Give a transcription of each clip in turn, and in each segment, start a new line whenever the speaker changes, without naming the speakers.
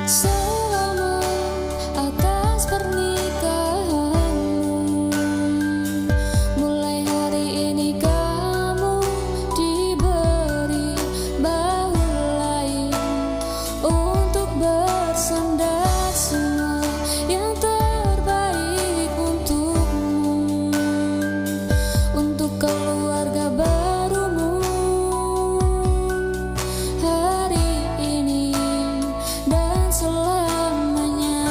Selamat atas pernikahanmu. Mulai hari ini kamu diberi bahu lain untuk bersandar semua yang terbaik untukmu, untuk keluarga barumu hari ini dan selamanya.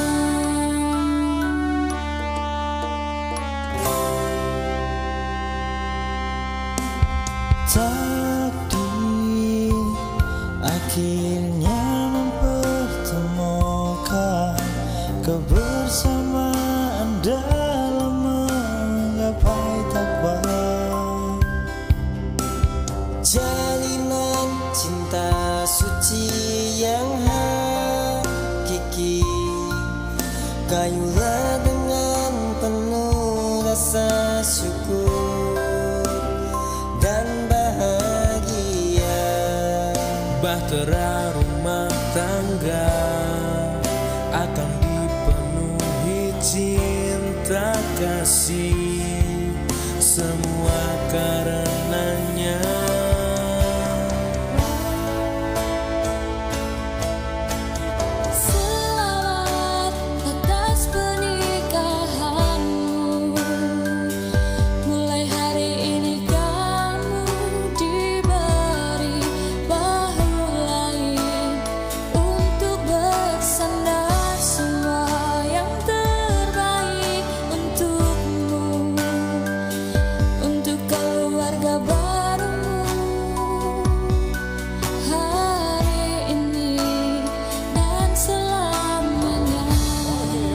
Takdir akhirnya mempertemukan kebersamaan dalam menggapai takwa. Jalinan cinta suci yang hakiki, kayulah dengan penuh rasa syukur dan bahagia.
Bahtera rumah tangga akan dipenuhi cinta kasih, semua karenanya.
Selamat atas pernikahanmu. Mulai hari ini kamu diberi bahu lain untuk bersandar semua yang terbaik untukmu, untuk keluarga barumu hari ini dan selamanya.
Selamat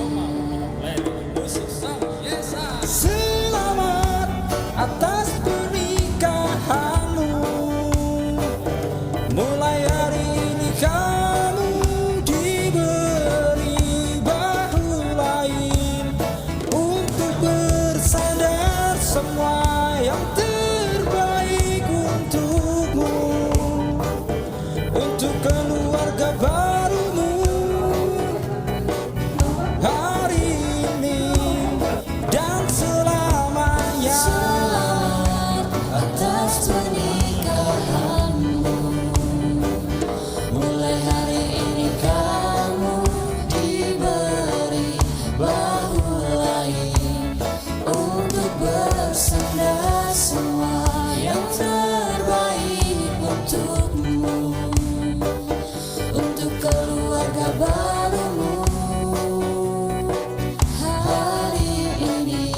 atas pernikahanmu. Mulai hari ini kamu diberi bahu lain untuk bersandar semua yang terbaik untukmu, untuk keluarga barumu hari ini dan selamanya.
Selamat atas pernikahanmu. Mulai hari ini kamu diberi bahu lain untuk bersandar semua yang terbaik untukmu, untuk keluarga barumu hari ini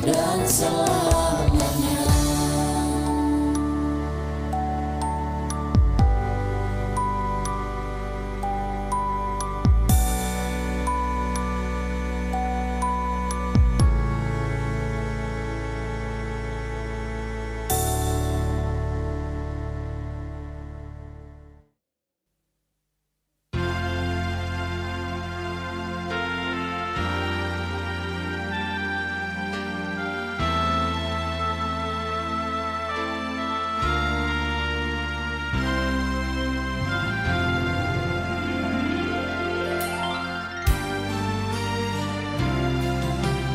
dan selamanya.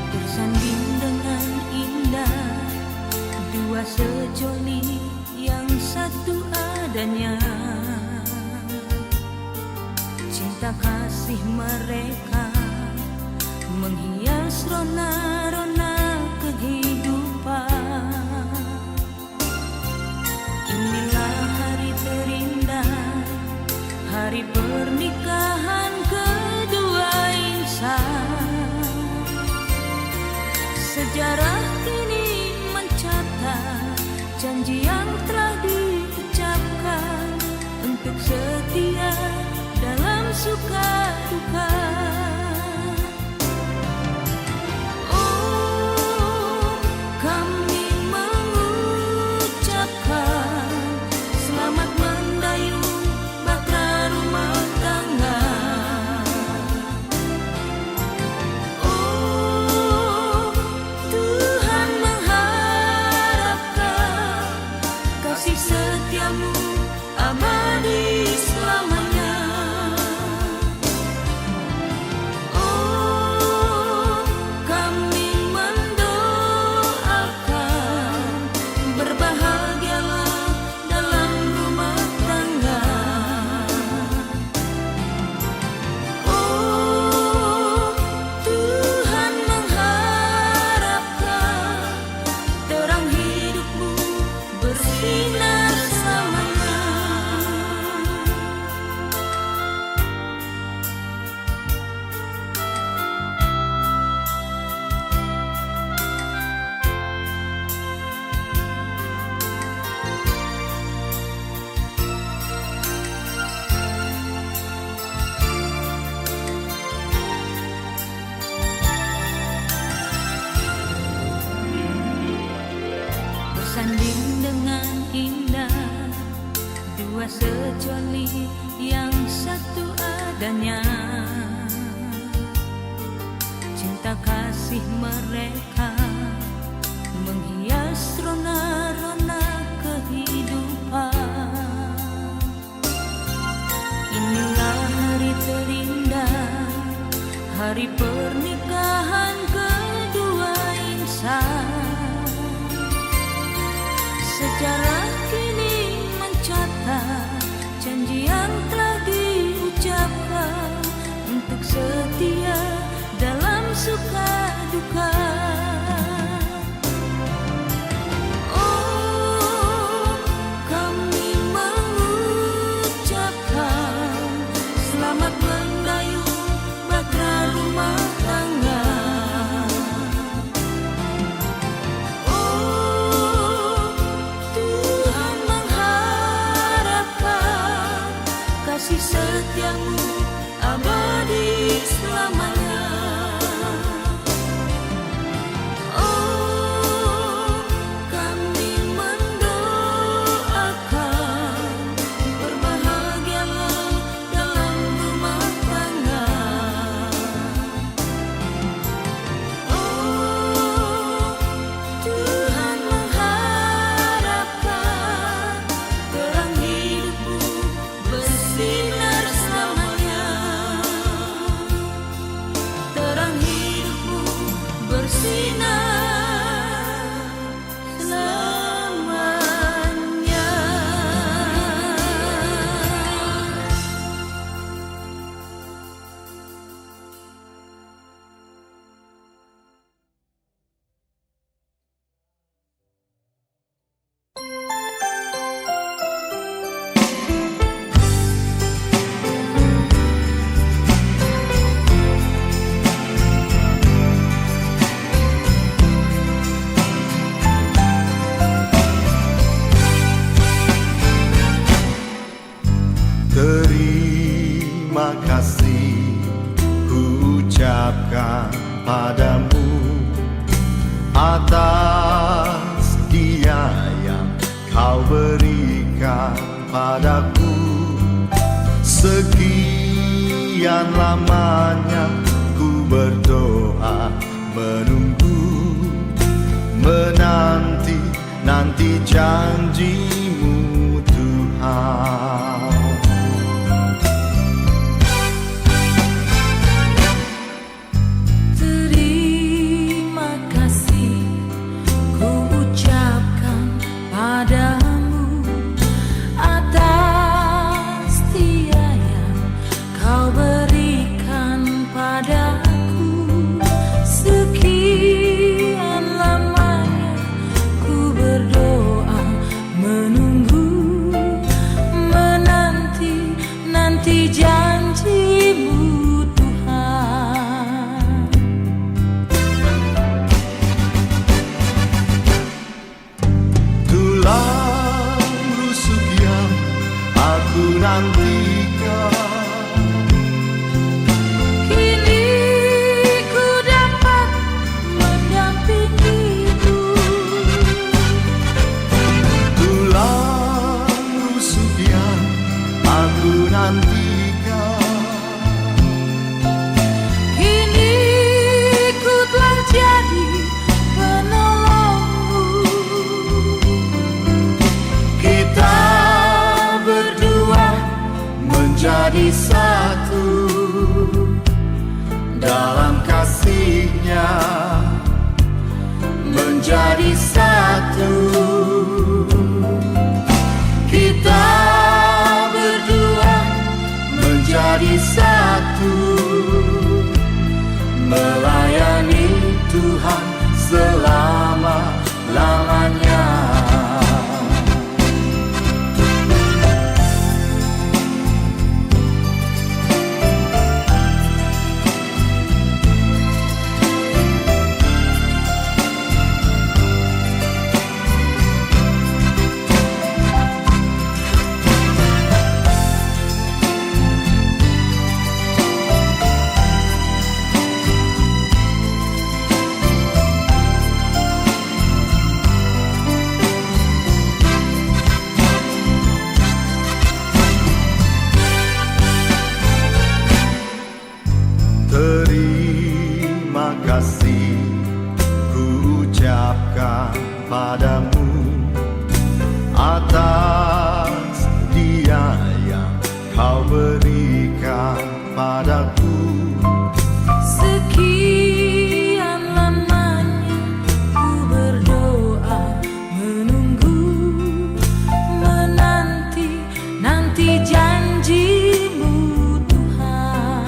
Bersanding dengan indah dua sejoli yang satu adanya, cinta kasih mereka menghias rona-rona kehidupan. Inilah hari terindah, hari pernikahan kedua insan. Sejarah kini mencatat janji yang telah diucapkan untuk setia dalam suka duka. Oh, kami mengucapkan selamat mendayung bahtera rumah tangga. adanya. Cinta kasih mereka menghias rona-rona kehidupan. Inilah hari terindah, hari pernikahan kedua insan. Sejarah kini mencatat janji yang telah diucapkan untuk setia dalam suka duka. Oh, kami mengucapkan selamat mendayung bahtera rumah tangga. Oh, Tuhan mengharapkan kasih setiamu abadi selamanya. Oh, kami mendoakan berbahagialah dalam rumah tangga. Oh, Tuhan mengharapkan terang hidupmu bersinar selamanya. Terang hidupmu bersinar selamanya.
Terima kasih ku ucapkan padamu atas dia yang kau berikan padaku. Sekian lamanya ku berdoa, menunggu, menanti janjimu Tuhan.
Terima kasih ku ucapkan padamu atas setia yang kau berikan padaku. Sekian lamanya ku berdoa, menunggu,
terima kasih ku ucapkan padamu atas dia yang kau berikan padaku.
Sekian lamanya ku berdoa, menunggu, menanti, nanti janjimu Tuhan.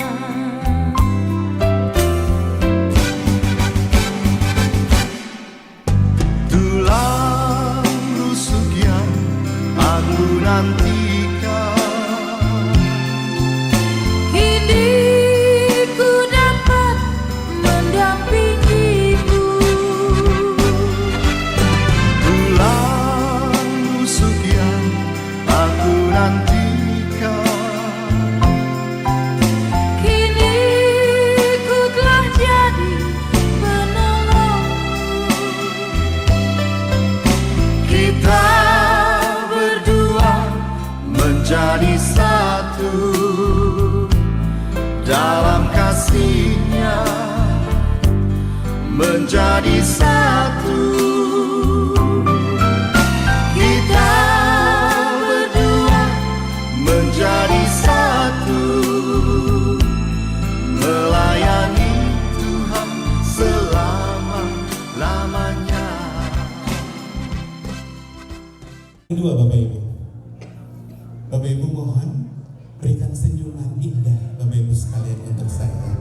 Tulang rusuk yang aku nantikan,
Kini ku dapat mendampingimu.
tulang rusuk yang aku nantikan,
Kini ku telah jadi penolongmu.
kita berdua menjadi satu dalam kasih-Nya, menjadi satu. Kita berdua menjadi satu, melayani Tuhan selama-lamanya.
Kedua, Bapak Ibu. Bapak Ibu mohon berikan senyuman indah Bapak Ibu sekalian untuk saya.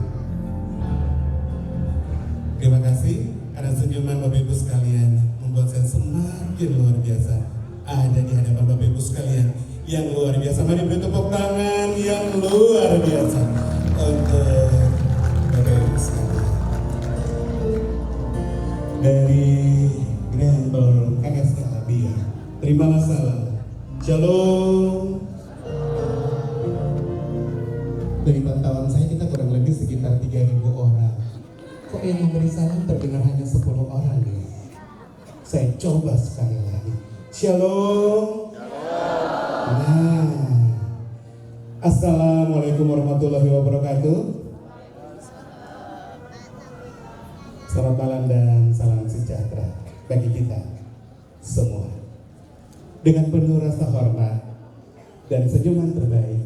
Terima kasih karena senyuman Bapak Ibu sekalian membuat saya semakin luar biasa ada di hadapan Bapak Ibu sekalian yang luar biasa. Mari beri tepuk tangan yang luar biasa untuk Bapak Ibu sekalian. Dari Grendel KSL Bia. Terimalah salam. Shalom. Dari pantauan saya kita kurang lebih sekitar 3.000 orang. Kok yang memberi salam terdengar hanya 10 orang ya? Saya coba sekali lagi. Shalom. Nah. Assalamualaikum warahmatullahi wabarakatuh. Selamat malam dan salam sejahtera bagi kita semua. Dengan penuh rasa hormat dan senyuman terbaik,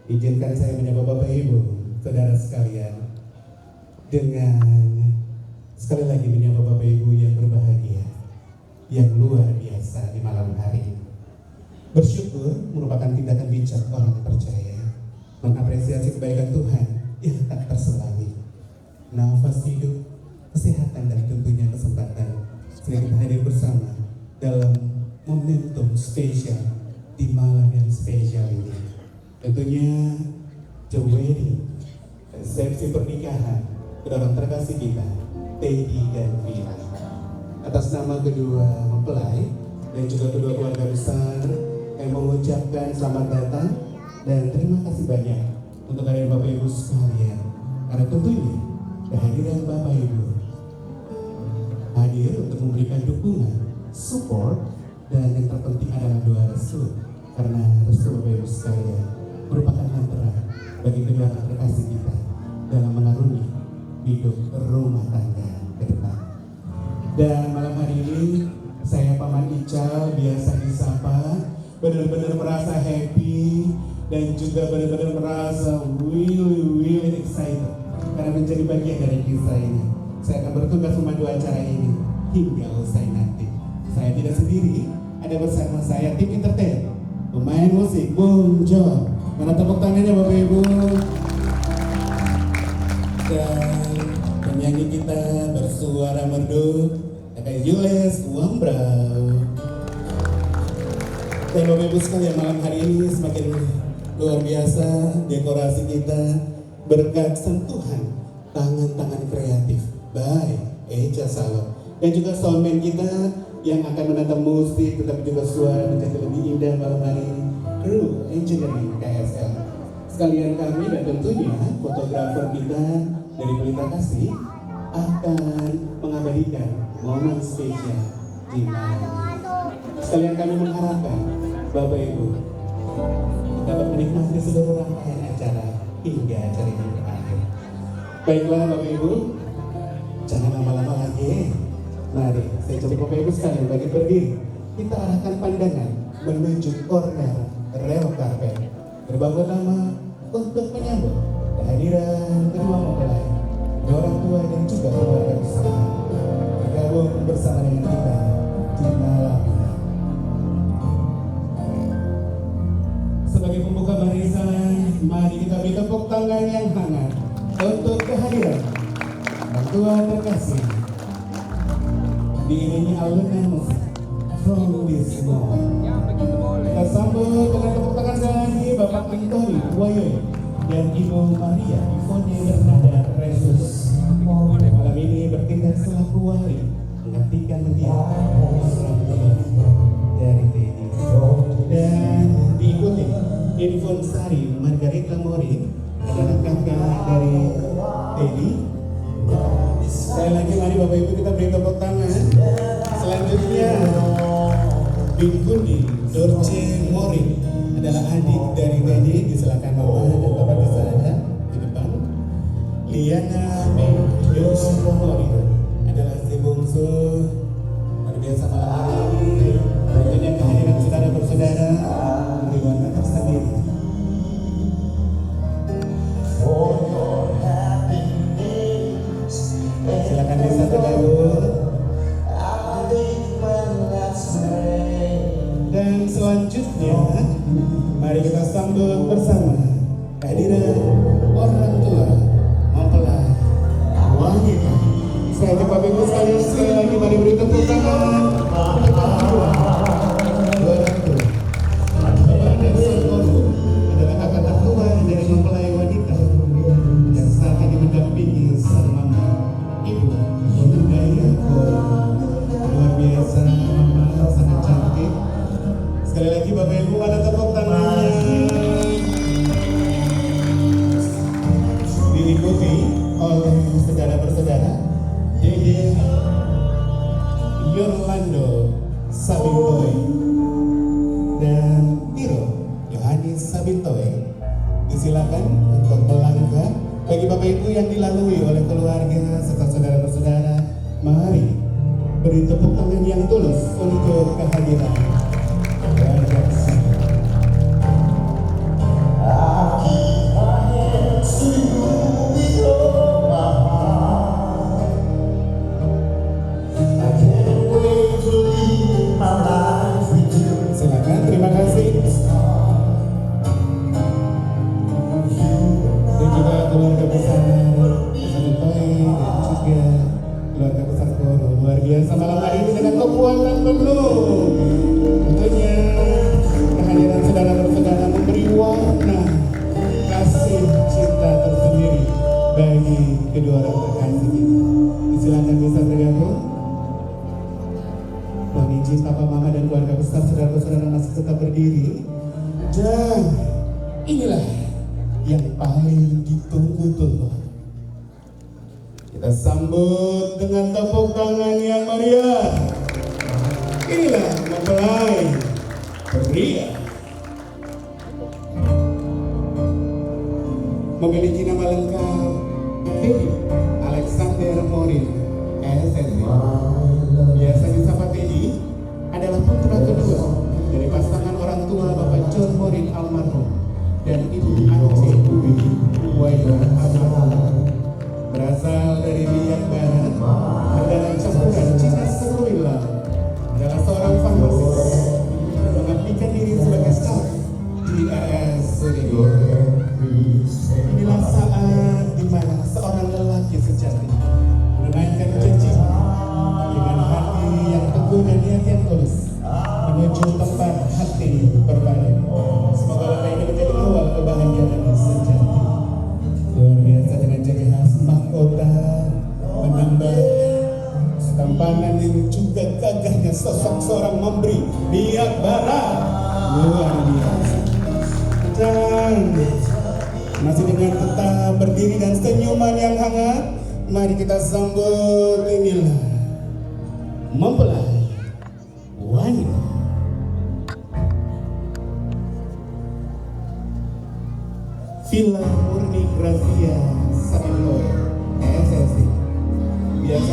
izinkan saya menyapa Bapak Ibu, saudara sekalian, dengan sekali lagi menyapa Bapak Ibu yang berbahagia, yang luar biasa di malam hari. Bersyukur merupakan tindakan bijak orang percaya, mengapresiasi kebaikan Tuhan yang tak terselangi. Nafas hidup, kesehatan dan tentunya kesempatan sehingga kita hadir bersama dalam momentum spesial di malam yang spesial ini. Tentunya the wedding, resepsi pernikahan kedua orang terkasih kita, Teddy dan Vina. Atas nama kedua mempelai dan juga kedua keluarga besar, kami mengucapkan selamat datang dan terima kasih banyak untuk kalian Bapak Ibu sekalian. Karena tentunya kehadiran Bapak Ibu hadir untuk memberikan dukungan, support, dan yang terpenting adalah doa restu. Karena restu Bapak Ibu sekalian merupakan mantra bagi kedua orang terkasih kita dalam mengarungi hidup rumah tangga ke depan. Dan malam hari ini saya Paman Ical biasa disapa, benar-benar merasa happy dan juga benar-benar merasa really excited karena menjadi bagian dari kisah ini. Saya akan bertugas memandu acara ini hingga usai nanti. Saya tidak sendiri, ada bersama saya tim entertain, pemain musik, Bung Jo. Mana tepuk tangannya Bapak Ibu? Dan penyanyi kita bersuara merdu, Kakak Jules Wambrau. Dan Bapak Ibu sekalian, malam hari ini semakin luar biasa dekorasi kita berkat sentuhan tangan-tangan kreatif by Eja Salom dan juga soundman kita yang akan menata musik tetapi juga suara menjadi lebih indah malam hari ini, kru engineering KSL sekalian kami dan tentunya fotografer kita dari Pelita Kasih akan mengabadikan momen spesial di malam ini. Sekalian kami mengharapkan Bapak Ibu dapat menikmati seluruh rangkaian acara hingga acara ini berakhir. Baiklah Bapak Ibu, Jangan lama-lama lagi. Mari, saya coba Bapak Ibu sekalian bagi berdiri. Kita arahkan pandangan menuju corner rel karpet. Berbagai nama untuk menyambut kehadiran kedua mempelai, orang tua dan juga keluarga besar bergabung bersama dengan kita di malam ini. Sebagai pembuka barisan, mari kita beri tepuk tangan yang hangat untuk kehadiran orang tua terkasih. Diiringi alunan musik From This Moment. Kita sambut dengan tepuk tangan sekali lagi Bapak Antoni Wayoy dan Ibu Maria Ivone Bernada Resus. Malam ini bertindak selaku wali menggantikan mendiang orang tua dari Teddy, dan diikuti Infon Sari Margarita Mori adalah kakak dari Teddy. Sekali lagi mari Bapak Ibu kita beri tepuk tangan. Selanjutnya Bingkundi Dorce Mori adalah adik dari Teddy. Disilakan Bapak dan Bapak bisa ada di depan. Liana Yos Mori adalah si bungsu. Luar biasa malam ini. Tentunya kehadiran saudara-saudara di warna tersendiri. Silakan bisa tergabung. Dan selanjutnya mari kita sambut bersama kehadiran orang tua mempelai wanita. Saya ajak Bapak Ibu sekalian sekali lagi mari beri tepuk tangan untuk orang tua. Bapak Nelson Koru adalah kakak tertua dari mempelai wanita yang saat ini mendampingi sang mama, Ibu Ondudaya Koru. Luar biasa, mama sangat cantik. Sekali lagi Bapak Ibu ada tepuk tangannya. Diikuti oleh saudara-saudara Dede Yolando Sabintoy dan Tiro Yohanes Sabintoy. Disilakan untuk melangkah. Bagi Bapak Ibu yang dilalui oleh keluarga serta saudara-saudara, mari beri tepuk tangan yang tulus untuk kehadiran keluarga besar. Silakan, terima kasih. Dan juga keluarga besar Sabintoy dan juga keluarga besar Koru. Luar biasa malam hari ini dengan kekuatan penuh. Tentunya kehadiran saudara-saudara memberi warna kasih cinta tersendiri bagi kedua orang terkasih kita. Silakan bisa bergabung. Mohon izin Papa Mama dan keluarga besar saudara-saudara masih tetap berdiri. Dan inilah yang paling ditunggu-tunggu. Kita sambut dengan tepuk tangan yang meriah. Inilah mempelai pria. Memiliki nama lengkap Teddy Alexander Morin, SSC. Biasa disapa Teddy, adalah putra kedua dari pasangan orang tua Bapak John Morin almarhum dan Ibu Ance Ubi Wayo almarhum. Berasal dari Biak Barat, adalah campuran Cina Seruilang. Adalah seorang farmasis, mengabdikan diri sebagai staf di RSUD. Inilah saat di mana seorang lelaki sejati menunaikan janji dengan hati yang teguh dan niat yang tulus menuju tempat hati berbalik. Semoga langkah ini menjadi awal kebahagiaan sejati. Luar biasa dengan ciri khas mahkota menambah ketampanan dan juga gagahnya sosok seorang memberi Biak Barat. Luar biasa. Dan masih dengan tetap berdiri dan senyuman yang hangat, mari kita sambut inilah mempelai wanita. Villa Murni Grazia Sabintoy, SSC. Biasa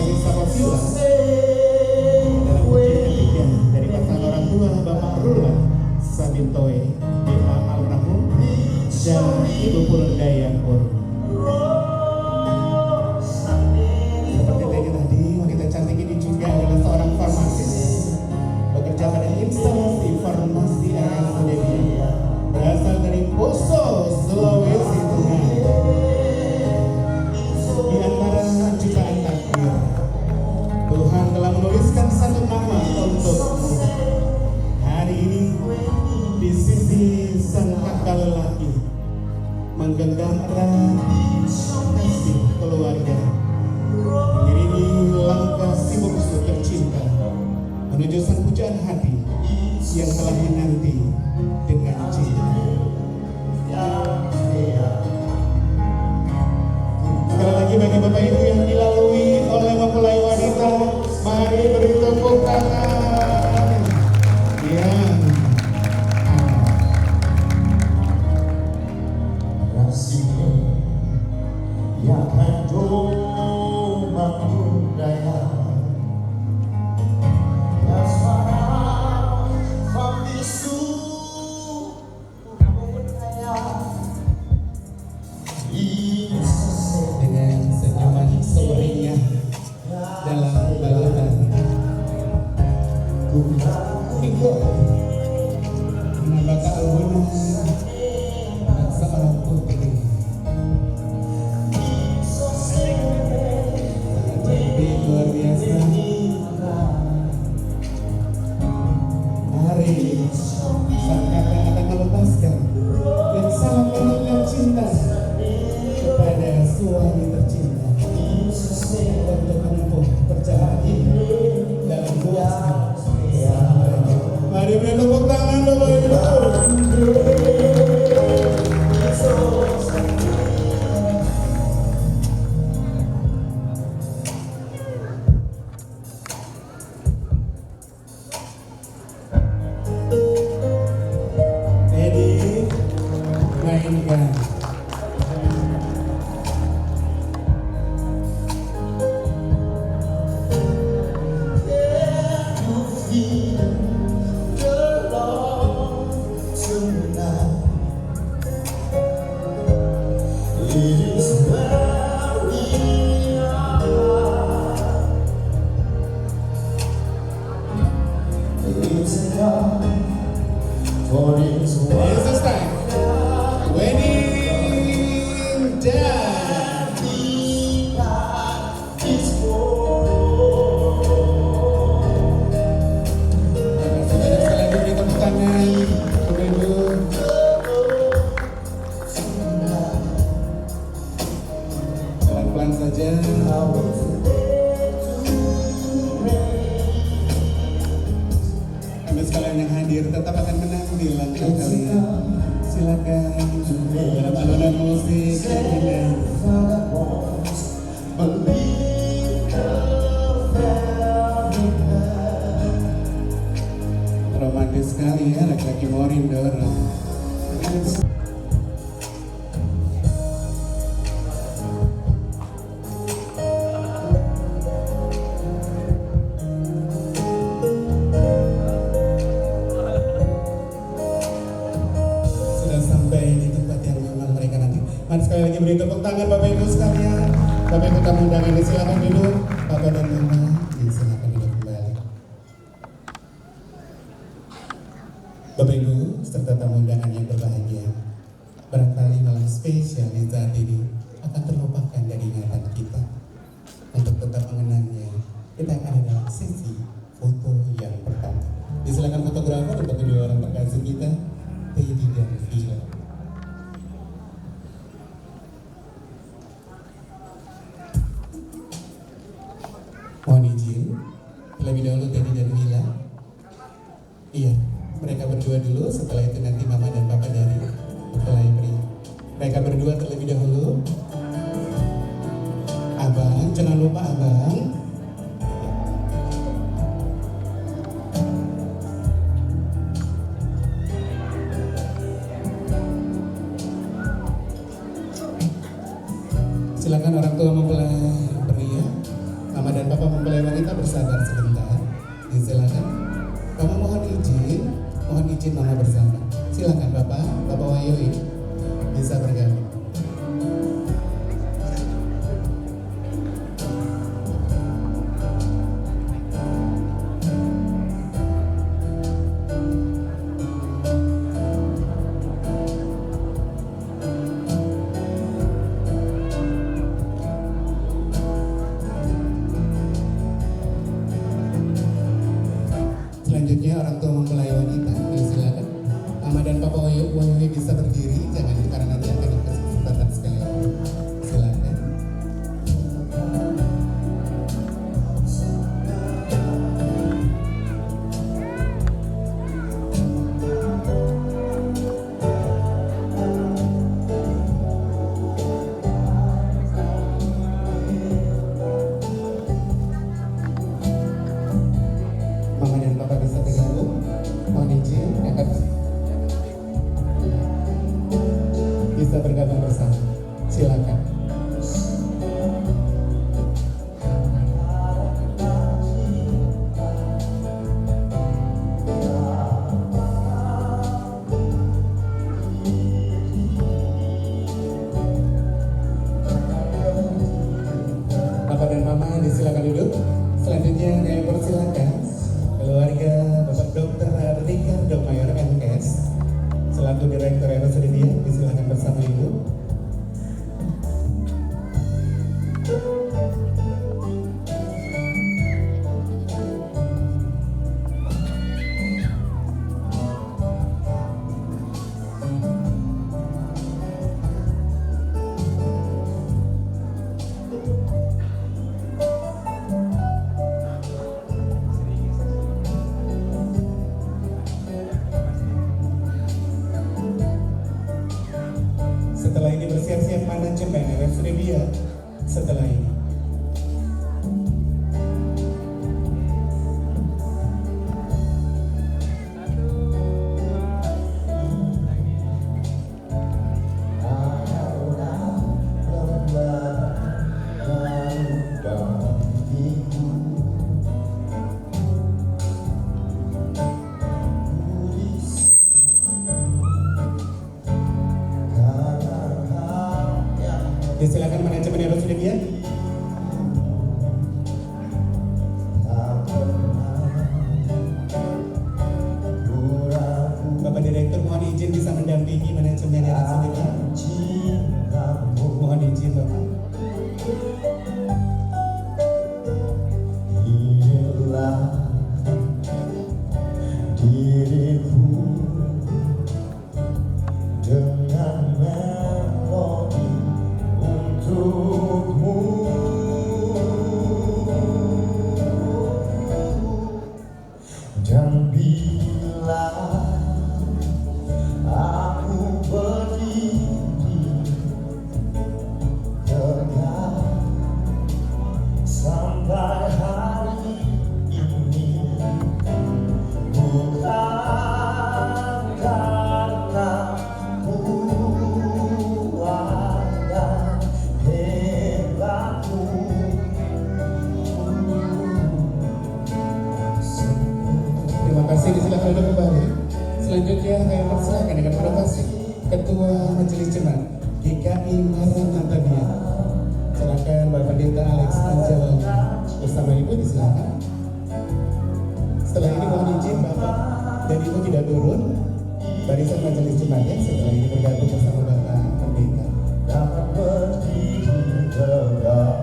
dan erat kasih keluarga mengiringi langkah si bungsu tercinta menuju sang pujaan hati yang telah menanti dengan cinta. Sekali lagi bagi Bapak Ibu yang dilalui oleh mempelai wanita, mari beri tepuk tangan. Ya. Dengan senyuman semerinya dalam balatan Ikut menambahkan album dan seorang putri cantik luar biasa. Mari sang kakak akan melepaskan dan salam menunjukkan cinta kepada suami tercinta untuk menempuh perjalanan ini dalam buah selamanya. Mari beri tepuk tangan Bapak Ibu. Edi, mainkan. It's this time. Wedding dance. Sekali lagi beri tepuk tangan, Bapak Ibu. Pelan-pelan saja. Kami sekalian yang hadir tetap akan menanti langkah kalian. Silakan dalam alunan musik yang indah. Romantis sekali ya, laki-laki Morindo. Sudah sampai di tempat yang memang mereka nanti. Mari sekali lagi beri tepuk tangan Bapak Ibu sekalian. Bapak Ibu tamu undangan silakan duduk. Bapak dan Mama silakan duduk kembali. Bapak Ibu serta tamu undangan yang berbahagia, barangkali malam spesial di saat ini akan terlupakan dari ingatan kita. Untuk tetap mengenangnya, kita akan ada sesi foto yang pertama. Disilakan fotografer untuk kedua orang terkasih kita, Teddy dan Vila. Mohon izin, terlebih dahulu Teddy dan Vila. Iya, mereka berdua dulu, setelah itu nanti Mama dan Papa dari mempelai pria. Mereka berdua terlebih dahulu. Abang, jangan lupa Abang. Silakan orang tua mempelai pria, Mama dan Papa mempelai wanita bersabar sebentar. Silakan. Kamu mohon izin Mama bersama. Silakan Bapak Wahyui bisa bergabung. Selanjutnya orang tua mempelai wanita, silakan Mama dan Papa Wahyui bisa berdiri, jangan karena nanti akan disilakan duduk. Selanjutnya saya persilakan keluarga Bapak Dr. Ricardo Mayor MKes selaku Direktur RSUD Biak, disilakan bersama Ibu. Setelah ini bersiap-siap manajemen RSUD Biak. Setelah ini disilakan manajemen RSUD Biak. Bapak Direktur mohon izin bisa mendampingi manajemen RSUD Biak. Mohon izin Bapak.
Inilah diriku dengan melodi untukmu, dan bila aku berdiri tegak sampai hari ini, bukan karena kuat dan hebatku.
Terima kasih, disilakan duduk kembali. Selanjutnya saya persilakan dengan proklamasi Ketua Majelis Jemaat GKI Maranatha Biak. Silakan Bapak Pendeta Alex Angel bersama Ibu, disilakan. Setelah ini mohon izin Bapak dan Ibu tidak turun barisan Majelis Jemaat ya. Setelah ini bergabung bersama Bapak Pendeta.
Dapat berdiri tegak,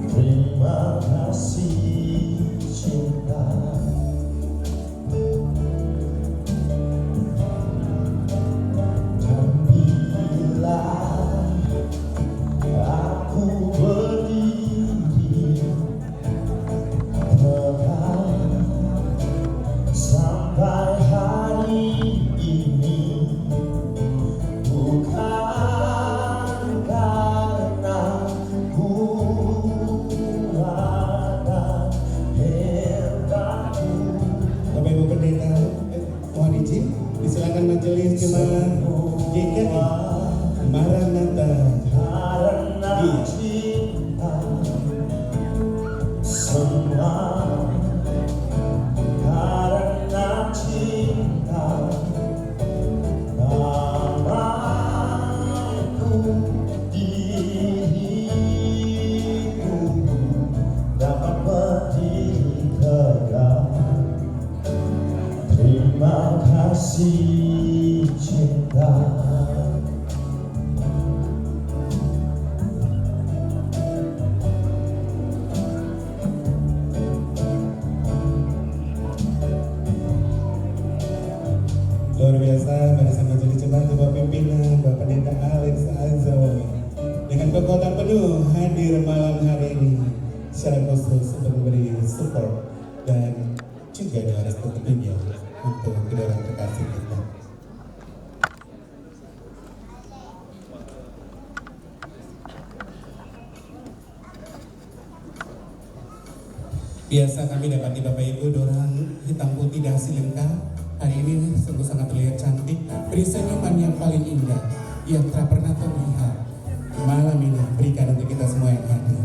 terima kasih cinta. Dan bila aku berdiri tegak sampai hari ini, bukan karena kuat dan hebatku.
Bapak Ibu Pendeta, mohon izin disilakan Majelis Jemaat GKI Maranatha
Karena
Biak.
cinta, semua karena cinta, namaku, diriku dapat berdiri tegak. Terima kasih cinta.
Luar biasa barisan Majelis Jemaat Ketua Pimpinan Bapak Pendeta Alex Angel dengan kekuatan penuh hadir malam hari ini secara khusus untuk memberi support dan juga doa restu tentunya untuk kedua orang terkasih kita. Biasa kami dapati Bapak Ibu dorang hitam putih dasi lengkap. Hari ini sungguh sangat terlihat cantik. Beri senyuman yang paling indah yang tak pernah terlihat. Malam ini berikan untuk kita semua yang hadir.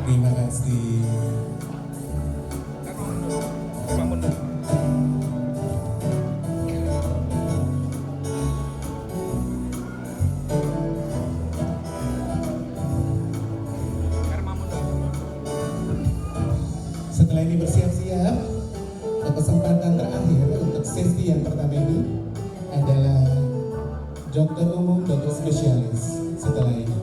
Terima kasih. ini bersiap-siap, kesempatan terakhir untuk sesi yang pertama ini adalah dokter umum, dokter spesialis. Setelah ini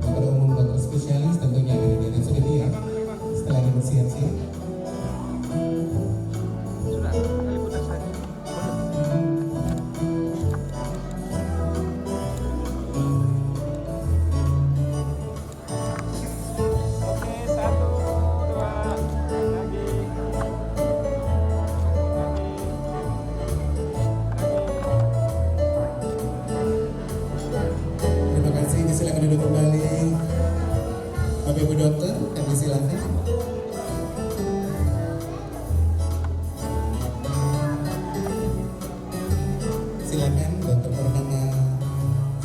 dokter umum, dokter spesialis tentunya ada di RSUD ya. Setelah ini bersiap-siap. Terima kasih, silakan duduk kembali. Bapak Ibu dokter, kami silakan. Silakan dokter Purnama,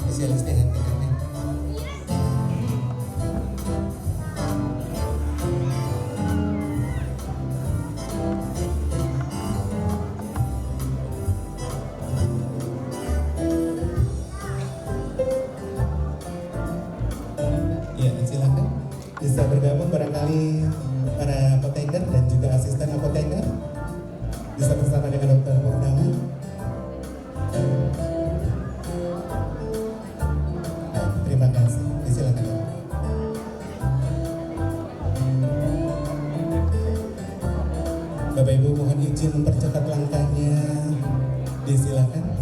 spesialis THT kami. Ya, silakan bisa bergabung barangkali para apoteker dan juga asisten apoteker bisa bersama dengan dokter Purnama. Terima kasih, silakan. Bapak Ibu mohon izin mempercepat langkahnya, disilakan.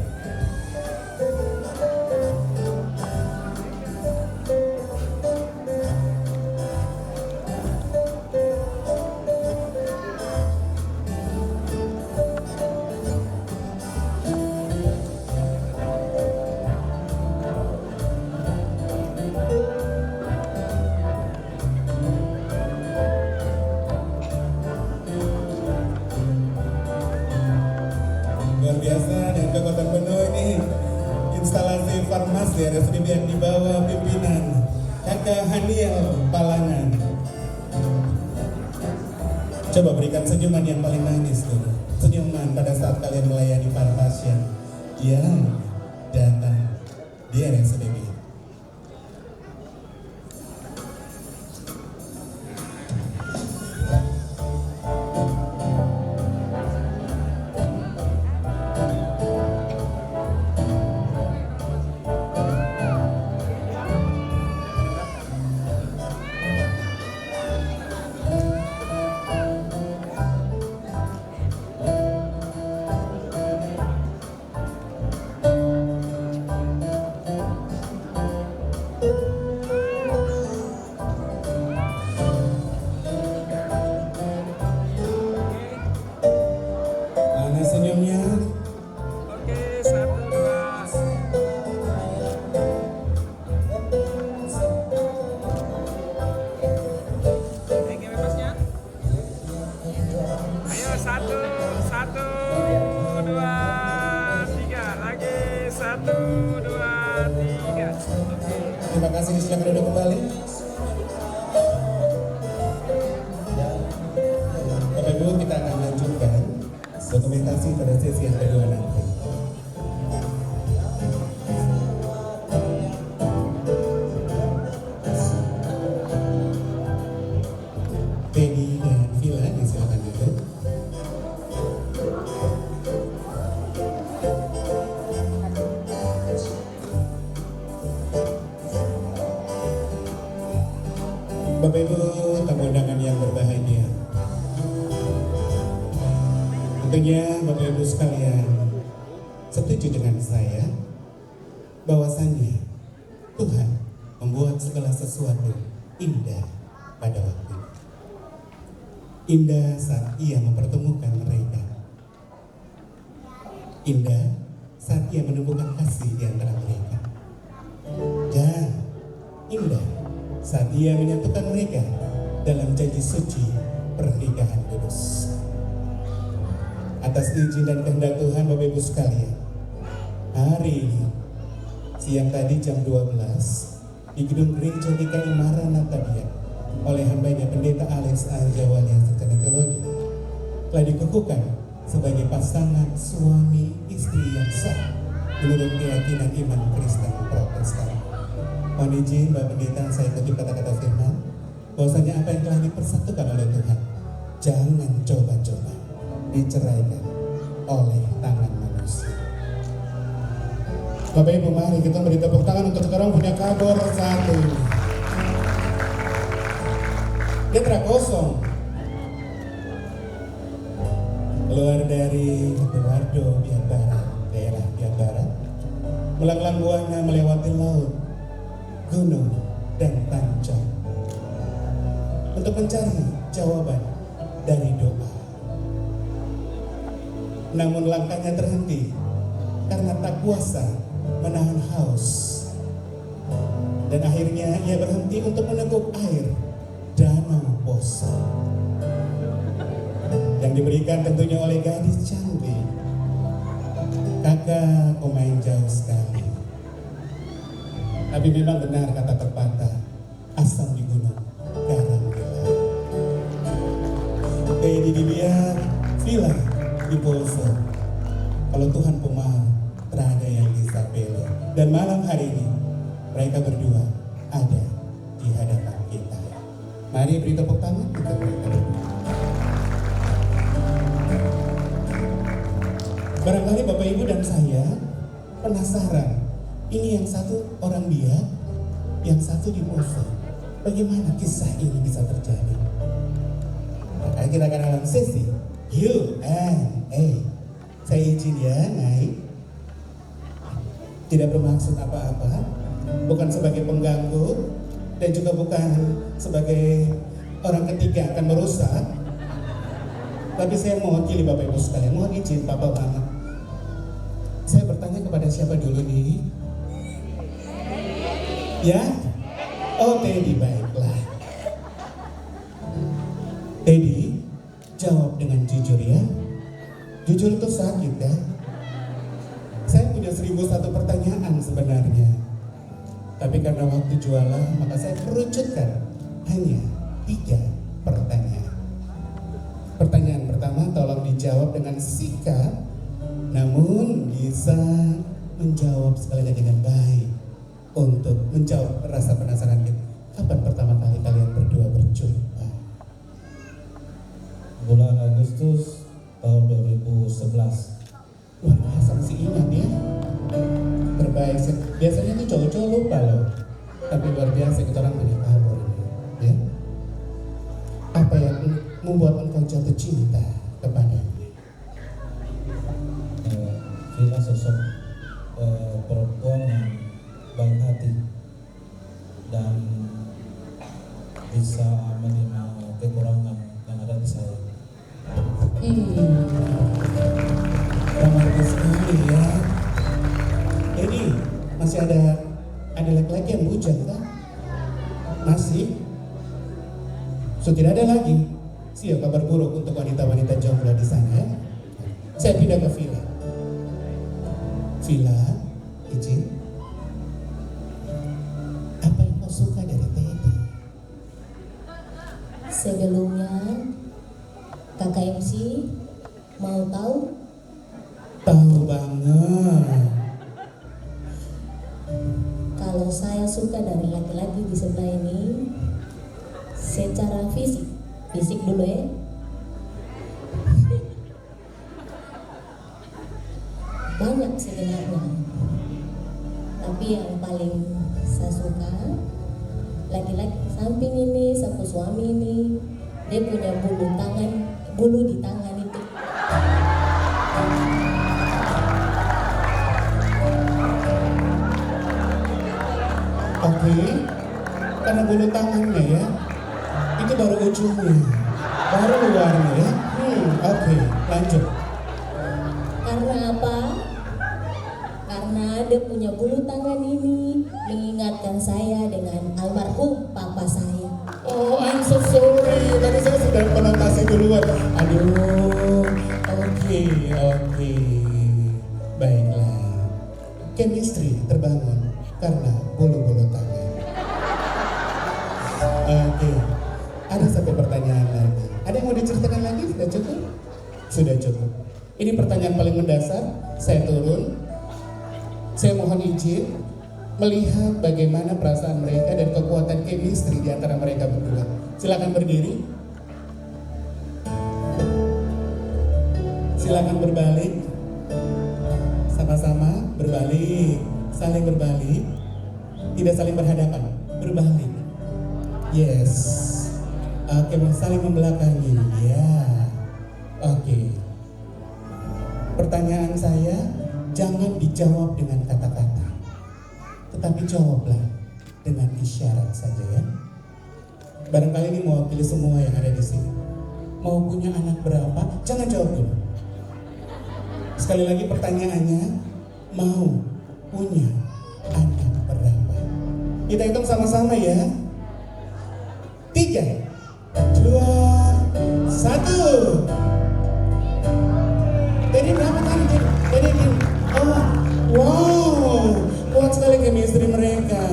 Luar biasa dan kekuatan penuh ini instalasi farmasi RSUD yang di bawah pimpinan Kakak Haniel Palangan. Coba berikan senyuman yang paling manis dulu. Senyuman pada saat kalian melayani para pasien yang datang di RSUD. Mana senyumnya?
Oke, 1, 2. Yang bebasnya. Ayo 1, 2, 3. Lagi 1, 2, 3. Oke.
Terima kasih, silakan duduk kembali. Bapak Ibu, kita akan lanjutkan dokumentasi pada sesi yang kedua nanti. Teddy dan Villa disilakan duduk. Bapak Ibu tamu undangan yang berbahagia, tentunya Bapak Ibu sekalian setuju dengan saya bahwasannya Tuhan membuat segala sesuatu indah pada waktu. Indah saat Ia mempertemukan mereka. Indah saat Ia menumbuhkan kasih di antara mereka. Dan indah saat Ia menyatukan mereka dalam janji suci pernikahan kudus. Atas izin dan kehendak Tuhan, Bapak Ibu sekalian, hari ini siang tadi jam 12 di gedung gereja GKI Maranatha oleh hambanya Pendeta Alex Aljawali Sarjana Teologi telah dikukuhkan sebagai pasangan suami istri yang sah menurut keyakinan iman Kristen Protestan. Mohon izin Bapak Pendeta, saya kutip kata-kata firman. bahwasanya apa yang telah dipersatukan oleh Tuhan jangan coba-coba diceraikan oleh tangan manusia. Bapak Ibu, mari kita beri tepuk tangan untuk sekarang punya kabur satu. Letra kosong keluar dari Eduardo Biak Barat, daerah Biak Barat, melanglang buana melewati laut, gunung, dan tancap untuk mencari jawaban dari doa. Namun langkahnya terhenti karena tak kuasa menahan haus, dan akhirnya ia berhenti untuk meneguk air danau Poso yang diberikan tentunya oleh gadis cantik. Kakak pemain jauh sekali, tapi memang benar kata pepatah, asam di gunung garam di laut. Teddy di Biak, Villa di Poso. Kalau Tuhan pemaaf, tak ada yang bisa pilih. Dan malam hari ini mereka berdua ada di hadapan kita. Mari beri tepuk tangan untuk mereka berdua. Barangkali Bapak Ibu dan saya penasaran, ini yang satu orang Biak, yang satu di Poso. Bagaimana kisah ini bisa terjadi? Maka kita akan dalam sesi Q&A. Saya izin ya, naik. Tidak bermaksud apa-apa, bukan sebagai pengganggu, dan juga bukan sebagai orang ketiga akan merusak. Tapi saya mewakili Bapak Ibu sekalian, mohon izin Papa Mama. Saya bertanya kepada siapa dulu nih? Ya? Oh, Teddy, baiklah. Teddy, jawab dengan jujur ya. Jujur itu sakit ya. Saya punya 1001 pertanyaan sebenarnya. Tapi karena waktu jualan, maka saya kerucutkan hanya 3 pertanyaan. Pertanyaan pertama tolong dijawab dengan sikap, namun bisa menjawab sekalinya dengan baik untuk menjawab rasa penasaran kita. Kapan pertama kali kalian berdua berjumpa?
Bulan Agustus tahun 2011.
Luar biasa, masih ingat ya. Terbaik. Biasanya tuh cowok-cowok lupa loh. Tapi luar biasa kita orang punya kabur ya. Apa yang membuat engkau jatuh cinta kepadanya?
Villa sosok perempuan yang baik hati dan bisa menerima kekurangan yang ada di saya.
Romantis sekali ya. Jadi masih ada laki-laki yang bujang kan? Masih? So tidak ada lagi. Siap kabar buruk untuk wanita-wanita jomblo di sana ya. Saya pindah ke Villa. Villa, izin. Apa yang kau suka dari Teddy?
Sebelumnya Kakak MC mau tahu?
Tahu banget.
Kalau saya suka dari laki-laki di sebelah ini secara fisik dulu ya. Banyak sebenarnya, tapi yang paling saya suka laki-laki samping ini, sapu suami ini, dia punya bulu di tangan itu.
Oke, karena bulu tangannya ya, itu baru ujungnya, baru luarnya ya. Oke, lanjut.
Karena apa? Karena dia punya bulu tangan ini mengingatkan saya dengan almarhum papa saya.
Oh, I'm so sorry. Tadi saya sudah konotasi duluan. Aduh, oke. Baiklah. Chemistry terbangun karena bulu-bulu tangan. Oke. Ada satu pertanyaan lagi. Ada yang mau diceritakan lagi? Sudah cukup? Sudah cukup. Ini pertanyaan paling mendasar. Saya turun. Saya mohon izin melihat bagaimana perasaan mereka dan kekuatan chemistry di antara mereka berdua. Silakan berdiri. Silakan berbalik. Sama-sama berbalik, saling berbalik. Tidak saling berhadapan, berbalik. Yes. Oke, saling membelakangi. Ya. Oke. Pertanyaan saya, jangan dijawab dengan kata-kata, tetapi jawablah dengan isyarat saja ya. Barangkali ini mewakili semua yang ada di sini. Mau punya anak berapa? Jangan jawab dulu. Sekali lagi pertanyaannya, mau punya anak berapa? Kita hitung sama-sama ya. 3, 2, 1. Tadi berapa tadi? Tadi oh, wow, kuat sekali chemistry mereka.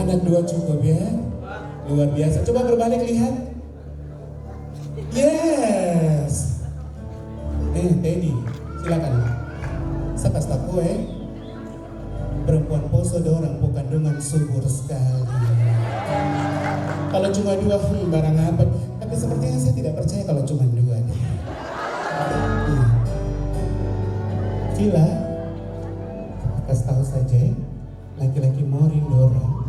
Anak 2 cukup ya, luar biasa. Coba berbalik lihat. Yes. Teddy, silakan. Sakas takue. Perempuan poso dorang bukan dengan subur sekali. Kalau cuma 2, barang apa? Tapi sepertinya saya tidak percaya kalau cuma 2 deh. Villa, kasih tahu saja, laki-laki moring dorang,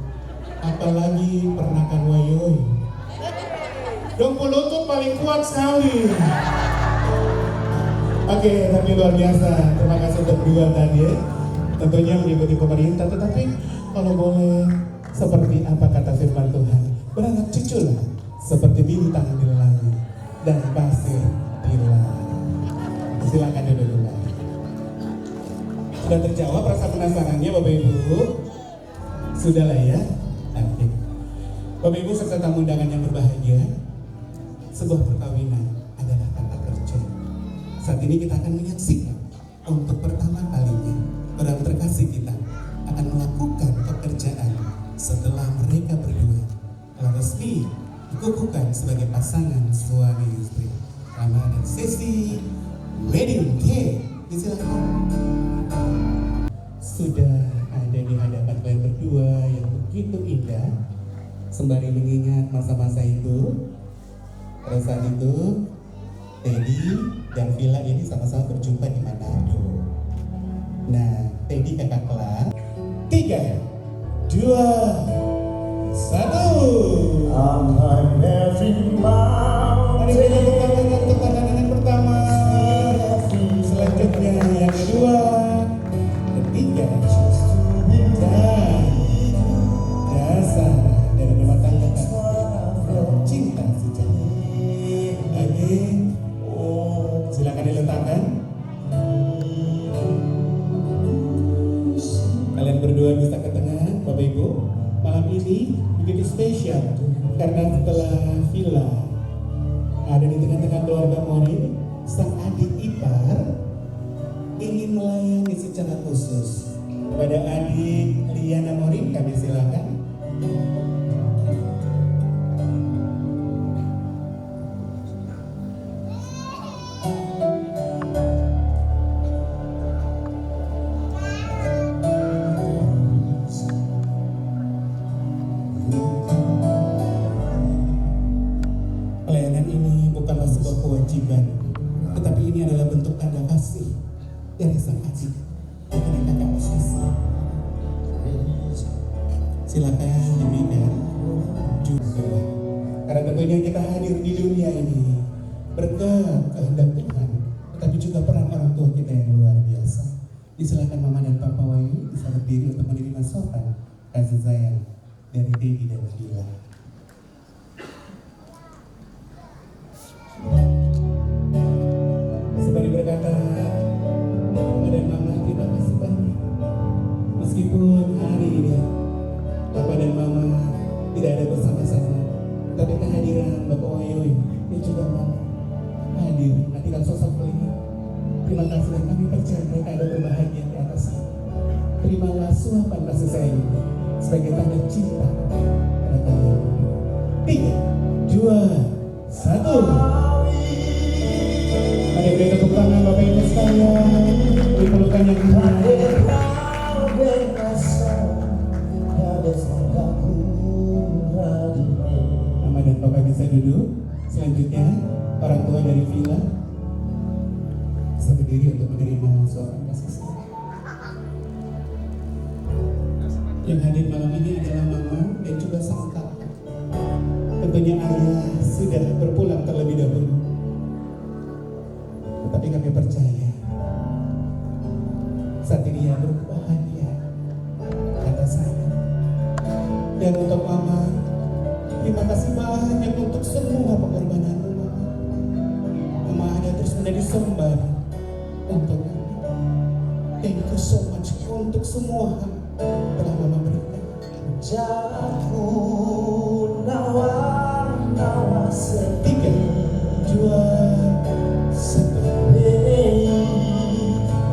apalagi pernakan wayoi. Dong lutut paling kuat sekali. Oke, tapi luar biasa. Terima kasih untuk 2 tadi ya. Tentunya mengikuti pemerintah, tetapi kalau boleh seperti apa kata firman Tuhan, beranak cuculah seperti bintang di langit dan pasir di langit. Silakan duduk dulu. Sudah terjawab rasa penasarannya Bapak Ibu? Sudahlah ya. Oke. Bapak Ibu serta tamu undangan yang berbahagia, sebuah perkawinan adalah kata kerja. Saat ini kita akan menyaksikan untuk pertama kalinya orang terkasih kita akan melakukan pekerjaan setelah mereka berdua telah resmi dikukuhkan sebagai pasangan suami istri. Karena ada sesi wedding cake. Silakan. Sudah ada di hadapan kalian berdua yang begitu indah, sembari mengingat masa-masa itu. Pada saat itu, Teddy dan Villa ini sama-sama berjumpa di Manado. Nah, Teddy kakak kelas. 3, 2, 1.
I'm having my
Mari kita tepuk tangan yang pertama. Selanjutnya yang kedua, ketiga, dan dasar dari rumah tangga cinta sejati. Oke, silakan diletakkan. Kalian berdua bisa ke tengah, Bapak Ibu. Malam ini begitu spesial karena setelah Villa ada di tengah-tengah keluarga Mori, sang adik ipar ingin melayani secara khusus kepada adik Liana Mori. Kami silakan. Pelayanan ini bukanlah sebuah kewajiban, tetapi ini adalah bentuk tanda kasih dari sang adik kepada kakak posisi. Silakan diberikan juga, karena tentunya kita hadir di dunia ini berkat kehendak Tuhan, tetapi juga peran orang tua kita yang luar biasa. Disilakan Mama dan Papa Wayu bisa berdiri untuk menerima sopan kasih sayang dari Teddy dan Villa. Sembari berkata, Papa dan Mama, terima kasih banyak. Meskipun hari ini Papa dan Mama tidak ada bersama-sama, tapi kehadiran Bapak Wayu dan juga Mama hadir menantikan sosok beliau. Terima kasih dan kami percaya mereka ada berbahagia di atas sana. Terimalah suapan kasih sayang ini sebagai tanda cinta pada kalian berdua. 3, 2, 1. Mari beri tepuk tangan Bapak Ibu sekalian, beri pelukan yang hangat. Mama dan Bapak bisa duduk. Selanjutnya orang tua dari Villa bisa berdiri untuk menerima suapan kasih sayang. Yang hadir malam ini adalah mama dan juga sang kakak. Tentunya ayah sudah berpulang terlebih dahulu. Tetapi kami percaya saat ini ia berbahagia kata saya. Dan untuk mama, terima kasih banyak untuk semua pengorbananmu mama. Mama ada terus menjadi sembah untuk kami. Thank you so much untuk semua telah mama berikan.
Jatuh nawa-nawa
3, 2, 1.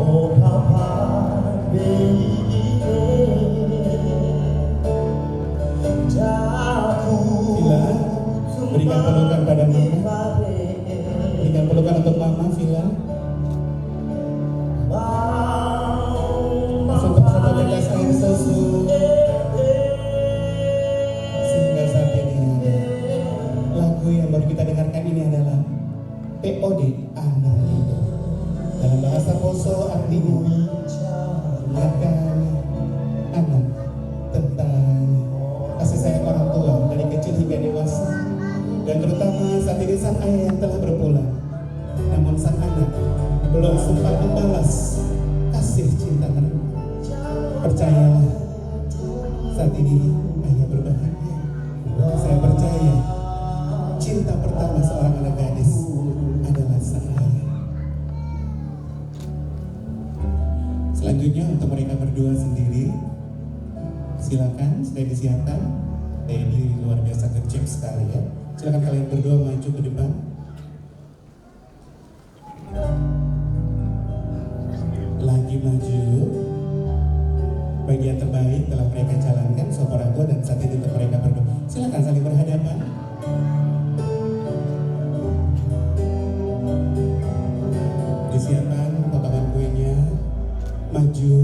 Oh papa baby,
Villa, berikan pelukan pada mama. Berikan pelukan untuk mama, Villa. Untuk satu gelas air susu. Sehingga saat ini lagu yang baru kita dengarkan ini adalah POD anak itu. Dalam bahasa Poso artinya mengingatkan anak tentang kasih sayang orang tua dari kecil hingga dewasa. Dan terutama saat ini sang ayah yang telah berpulang, namun sang anak belum sempat membalas kasih cinta mereka. Percayalah, saat ini ayah berbahagia. Saya percaya cinta pertama seorang anak gadis adalah sang ayah. Selanjutnya untuk mereka berdua sendiri, silakan sudah disiapkan. Ini luar biasa kecil sekali ya. Silakan kalian berdua maju ke depan. Lagi maju. Bagian terbaik telah mereka jalankan sama orang tua dan saat ini untuk mereka berdua. Silakan saling berhadapan. Disiapkan potongan kuenya. Maju.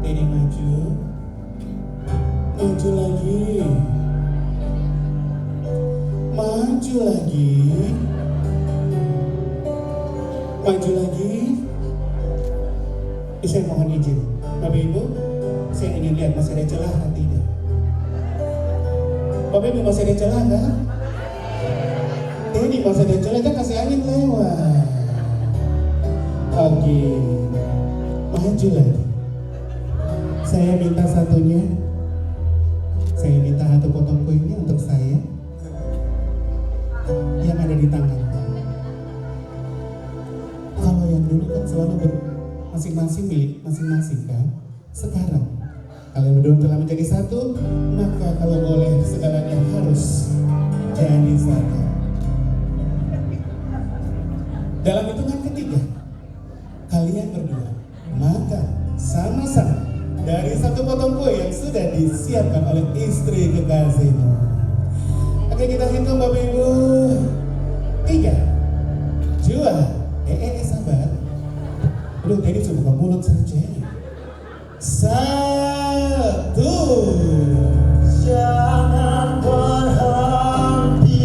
Ini maju. Maju lagi. Maju lagi. Maju lagi. Saya mohon izin, Bapak Ibu, saya ingin lihat masih ada celah tidak? Bapak Ibu masih ada celah kan? Ini masih ada celah kan, kasih angin lewat. Oke, maju lagi. Saya minta satunya. Saya minta satu potong kuenya untuk saya yang ada di tangan. Kalau yang dulu kan selalu masing-masing milik masing-masing kan. Sekarang kalian berdua telah menjadi satu, maka kalau boleh segalanya harus jadi satu. Dalam hitungan ketiga, kalian berdua maka sama-sama dari satu potong kue yang sudah disiapkan oleh istri kekasihmu. Oke, kita hitung Bapak Ibu. 3, 2, sabar. Aduh, tadi cuma buka mulut saja. 1.
jangan berhenti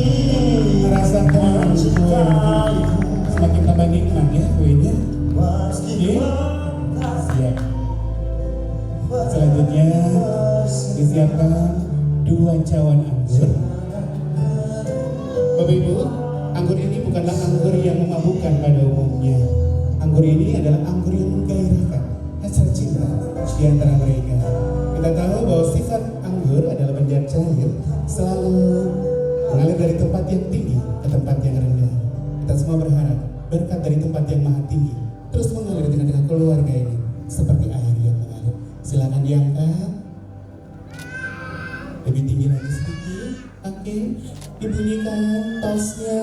Rasakan kue semakin tambah nikmat ya kuenya. Oke, siap. Selanjutnya disiapkan 2 cawan anggur. Bapak Ibu, anggur ini bukanlah anggur yang memabukkan pada umumnya. Anggur ini adalah anggur yang menggairahkan hasrat cinta di antara mereka. Kita tahu bahwa sifat anggur adalah menjadi cair, selalu mengalir dari tempat yang tinggi ke tempat yang rendah. Kita semua berharap berkat dari tempat yang maha tinggi terus mengalir di tengah-tengah keluarga ini seperti air yang mengalir. Silakan diangkat lebih tinggi lagi sedikit. Oke, dibunyikan tosnya.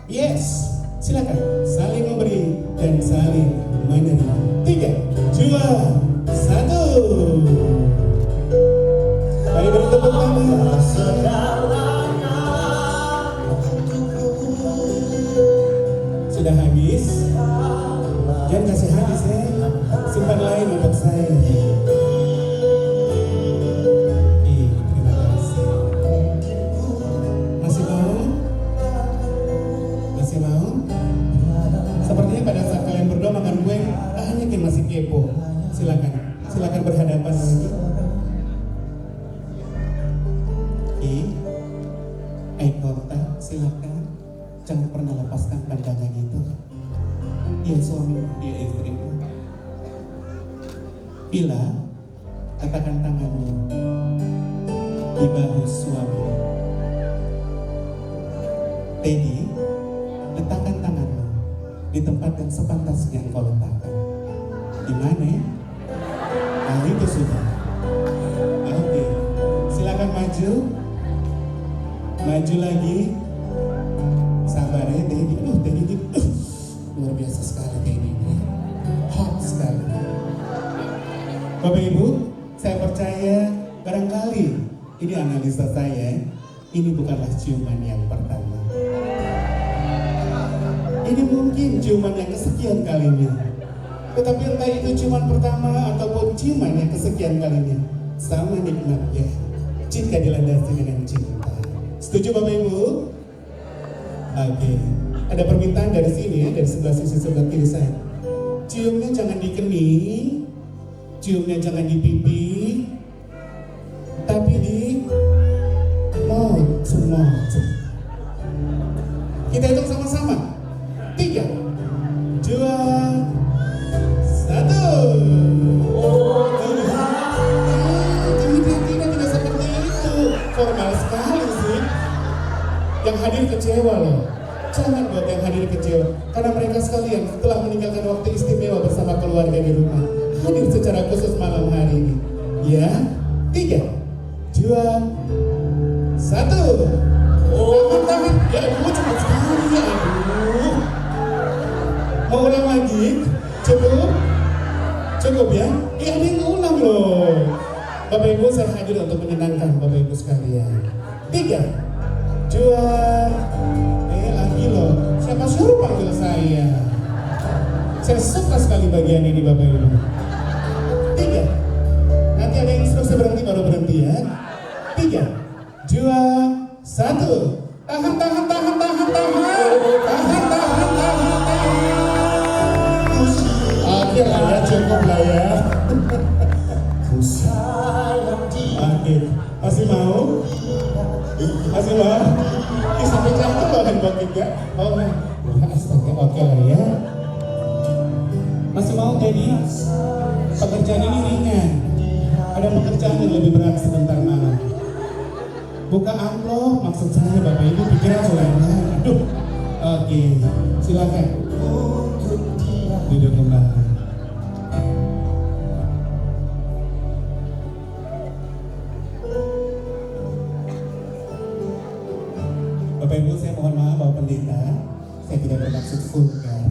Yes, silakan saling memberi dan saling menerima. 3, 2, 1. Mari beri tepuk tangan. Sudah habis? Jangan kasih habis ya. Simpan lain untuk saya. Terima kasih. Bila letakkan tanganmu di bahu suami. Teddy, letakkan tanganmu di tempat yang sepantasnya engkau letakkan. Di mana? Nah itu sudah. Oke, silakan maju. Maju lagi. Sabar ya Teddy. Teddy ini luar biasa sekali Teddy ini. Hot sekali. Bapak Ibu, saya percaya barangkali ini analisa saya, ini bukanlah ciuman yang pertama. Ini mungkin ciuman yang kesekian kalinya. Tetapi entah itu ciuman pertama ataupun ciuman yang kesekian kalinya, sama nikmatnya jika dilandasi dengan cinta. Setuju Bapak Ibu? Oke. Ada permintaan dari sini ya, dari sebelah sisi sebelah kiri saya. Ciumnya jangan di kening, ciumnya jangan di pipi, tapi di mulut semua. Kita hitung sama-sama. 3, 2, 1. Oh Tuhan, tidak seperti itu. Formal sekali sih. Yang hadir kecewa loh. Jangan buat yang hadir kecewa, karena mereka sekalian telah meninggalkan waktu istimewa bersama keluarga di rumah, hadir secara khusus malam hari ini. Ya, 3, 2, 1. Tangan, ya aduh cepat sekali ya aduh. Mau ulang lagi? Cukup ya? Ada yang ulang loh. Bapak Ibu, saya hadir untuk menyenangkan Bapak Ibu sekalian. 3, 2, lagi loh. Siapa suruh panggil saya? Saya suka sekali bagian ini Bapak Ibu. 3. Nanti ada yang instruksi berhenti baru berhenti ya. 3, 2, 1. Tahan. Oke lah ya, cukup lah ya. Oke, masih mau? Sampai jatuh loh handphone juga. Oh, astaga, oke lah ya. Masih mau Teddy? Pekerjaan ini ringan. Ada pekerjaan yang lebih berat sebentar malam. Buka amplop, maksud saya Bapak Ibu pikiran soalnya. Aduh. Oke, silakan. Duduk kembali. Bapak Ibu, saya mohon maaf Bapak Pendeta, saya tidak bermaksud vulgar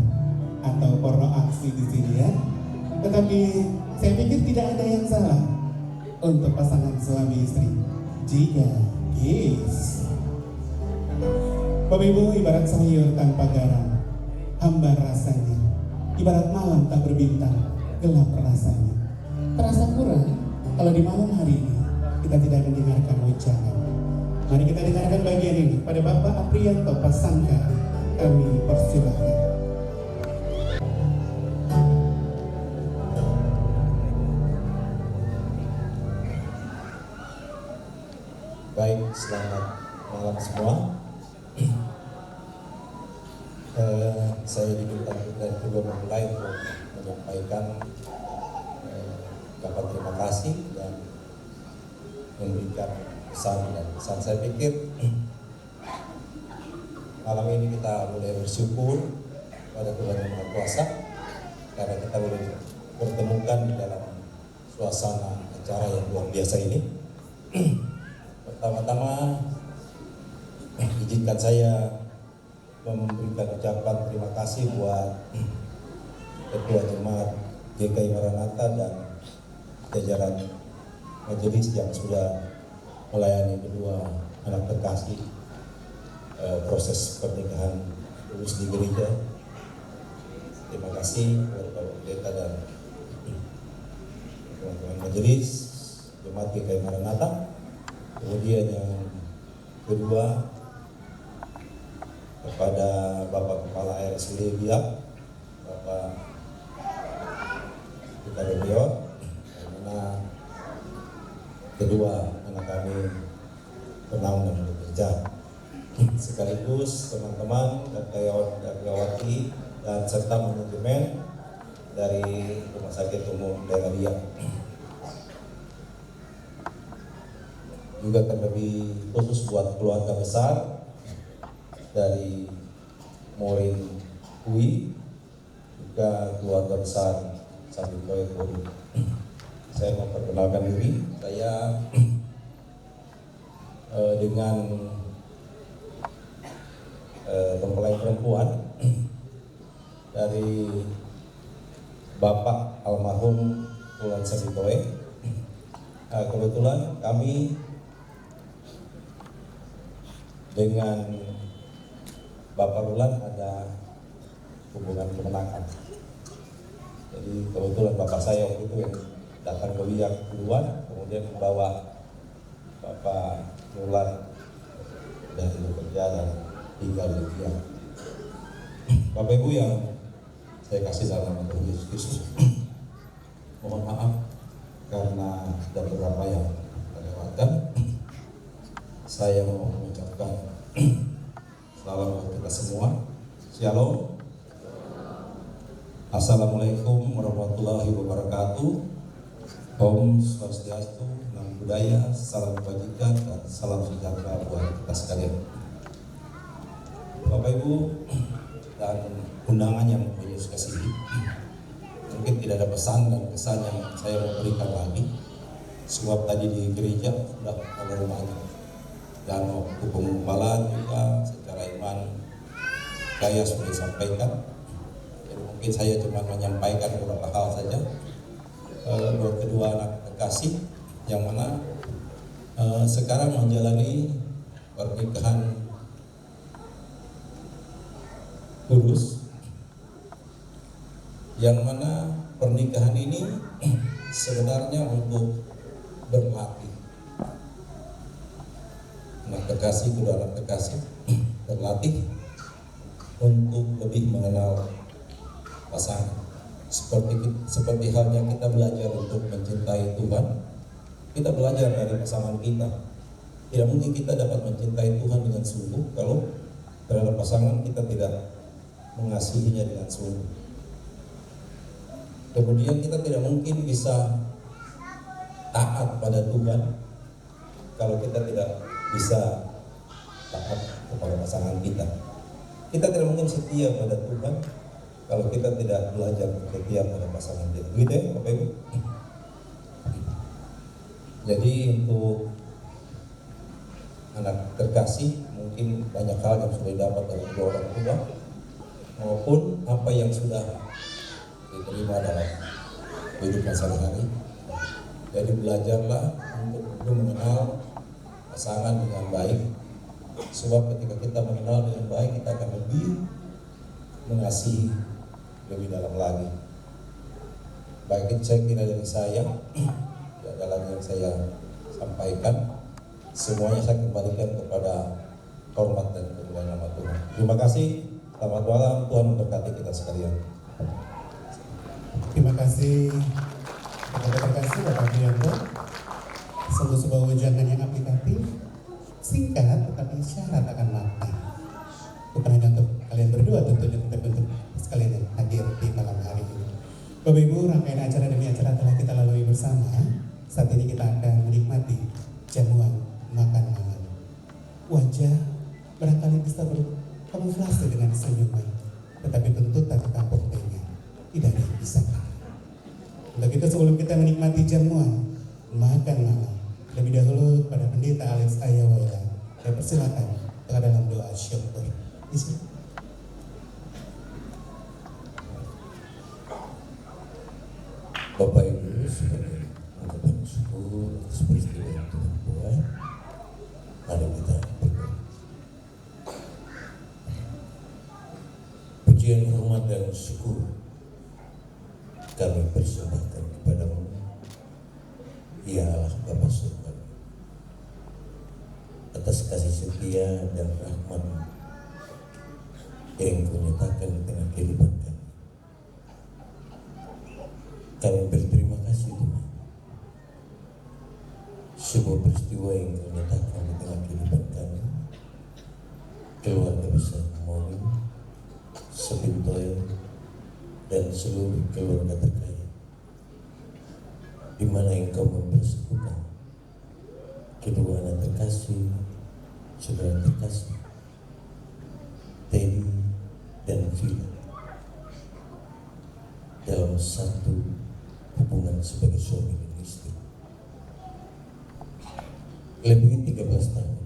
atau porno aksi di sini ya. Tetapi saya pikir tidak ada yang salah untuk pasangan suami istri jika kiss. Bapak Ibu, ibarat sayur tanpa garam, hambar rasanya. Ibarat malam tak berbintang, gelap rasanya. Terasa kurang kalau di malam hari ini kita tidak mendengarkan ucapan. Mari kita dengarkan bagian ini pada Bapak Aprianto Pasangka. Kami persilakan.
Baik, selamat malam semua. Saya diminta dari kedua mempelai untuk menyampaikan ucapan terima kasih dan memberikan pesan. Saya pikir malam ini kita boleh bersyukur pada Tuhan Yang Maha Kuasa karena kita boleh bertemukan di dalam suasana acara yang luar biasa ini. Pertama-tama izinkan saya memberikan ucapan terima kasih buat Ketua Jemaat GKI Maranatha dan jajaran majelis yang sudah melayani kedua anak terkasih proses pernikahan lulus di gereja. Terima kasih kepada Bapak Pendeta dan teman-teman majelis Jemaat GKI Maranatha. Kemudian yang kedua kepada Bapak Kepala RSUD Biak, Bapak Romeo, karena kedua anak kami bernaung dan bekerja. Sekaligus teman-teman dan karyawati dan serta manajemen dari Rumah Sakit Umum Daerah Biak. Juga terlebih khusus buat keluarga besar dari Morin Hui, juga keluarga besar Sabikoe Puri. Saya mau perkenalkan diri, saya dengan mempelai perempuan dari Bapak almarhum Tuan Sabikoe. Kebetulan kami dengan Bapak Rulan ada hubungan kemenakan. Jadi kebetulan bapak saya waktu itu yang datang ke Biak duluan, kemudian membawa Bapak Rulan dari bekerja dan tinggal di Biak. Bapak Ibu yang saya kasih dalam nama Tuhan Yesus Kristus, mohon maaf karena ada beberapa yang terlewatkan. Saya mau mengucapkan salam buat kita semua. Shalom. Assalamualaikum warahmatullahi wabarakatuh. Om Swastiastu, Namo Buddhaya, salam kebajikan dan salam sejahtera buat kita sekalian. Bapak Ibu dan undangan yang Yesus kasihi, mungkin tidak ada pesan dan kesan yang saya mau berikan lagi. Sebab tadi di gereja sudah ada rumahnya. Dan waktu pengumpulan juga secara iman saya sudah disampaikan. Jadi mungkin saya cuma menyampaikan beberapa hal saja. Buat kedua anak kekasih yang mana sekarang menjalani pernikahan kudus, yang mana pernikahan ini sebenarnya untuk berlatih. Anak kekasih, kedua anak kekasih berlatih untuk lebih mengenal pasangan. Seperti halnya kita belajar untuk mencintai Tuhan, kita belajar dari pasangan kita. Tidak mungkin kita dapat mencintai Tuhan dengan sungguh kalau terhadap pasangan kita tidak mengasihinya dengan sungguh. Kemudian kita tidak mungkin bisa taat pada Tuhan kalau kita tidak bisa taat kepada pasangan kita. Kita tidak mungkin setia pada Tuhan kalau kita tidak belajar setia pada pasangan kita. Begitu ya Bapak Ibu? Jadi untuk anak terkasih mungkin banyak hal yang sudah didapat dari kedua orang tua maupun apa yang sudah diterima dalam kehidupan sehari-hari. Jadi belajarlah untuk mengenal pasangan dengan baik, sebab ketika kita mengenal dengan baik kita akan lebih mengasihi lebih dalam lagi. Baik itu saya kira dari saya dalam yang saya sampaikan, semuanya saya kembalikan kepada hormat dan kemuliaan nama Tuhan. Terima kasih, selamat malam, Tuhan memberkati kita sekalian.
Terima kasih kepada terkasih Bapak Bianto. Sungguh sebuah ujangan yang aplikatif, singkat tetapi syarat akan matang. Bukan hanya untuk kalian berdua tentunya, tetapi untuk sekalian yang hadir di malam hari ini. Bapak Ibu, rangkaian acara demi acara telah kita lalui bersama. Saat ini kita akan menikmati jamuan makan malam. Wajah barangkali bisa berkamuflase dengan senyuman, tetapi tentu tak tertampung dengan tidak ada yang bisa kalah. Untuk itu sebelum kita menikmati jamuan makan malam, lebih dahulu pada Pendeta Alex Ayawaila, saya persilakan telah dalam doa syukur.
Bapak Ibu, sebagai ungkapan syukur atas peristiwa yang Tuhan buat, mari kita berdoa. Pujian, hormat dan syukur kami persembahkan kepadamu, ya Allah Bapa Surga, atas kasih setia dan rahmat yang Kau nyatakan di tengah kehidupan kami. Kami berterima kasih Tuhan, semua peristiwa yang Kau nyatakan di tengah kehidupan kami, keluarga besar Morin, Sepintoil, dan seluruh keluarga terkaya, di mana engkau mempersekutukan kedua anak terkasih, saudara terkasih, Teddy dan Vina, dalam satu hubungan sebagai suami dan istri. Lebih 13 tahun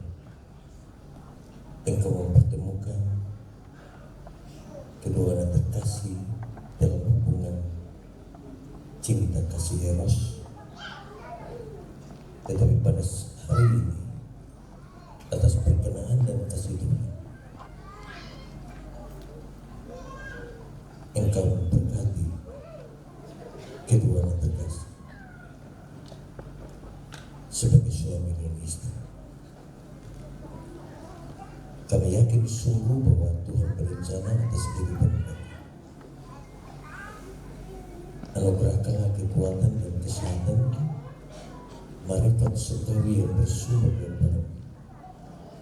engkau mempertemukan kedua anak terkasih dalam hubungan cinta kasih eros. Tetapi pada hari ini, atas perkenan dan kasih Tuhan, engkau memberkati kedua anak terkasih sebagai suami dan istri. Kami yakin sungguh bahwa Tuhan berencana atas kehidupan mereka. Anugerahkanlah kekuatan dan kesehatan, marifat surgawi yang bersumber daripada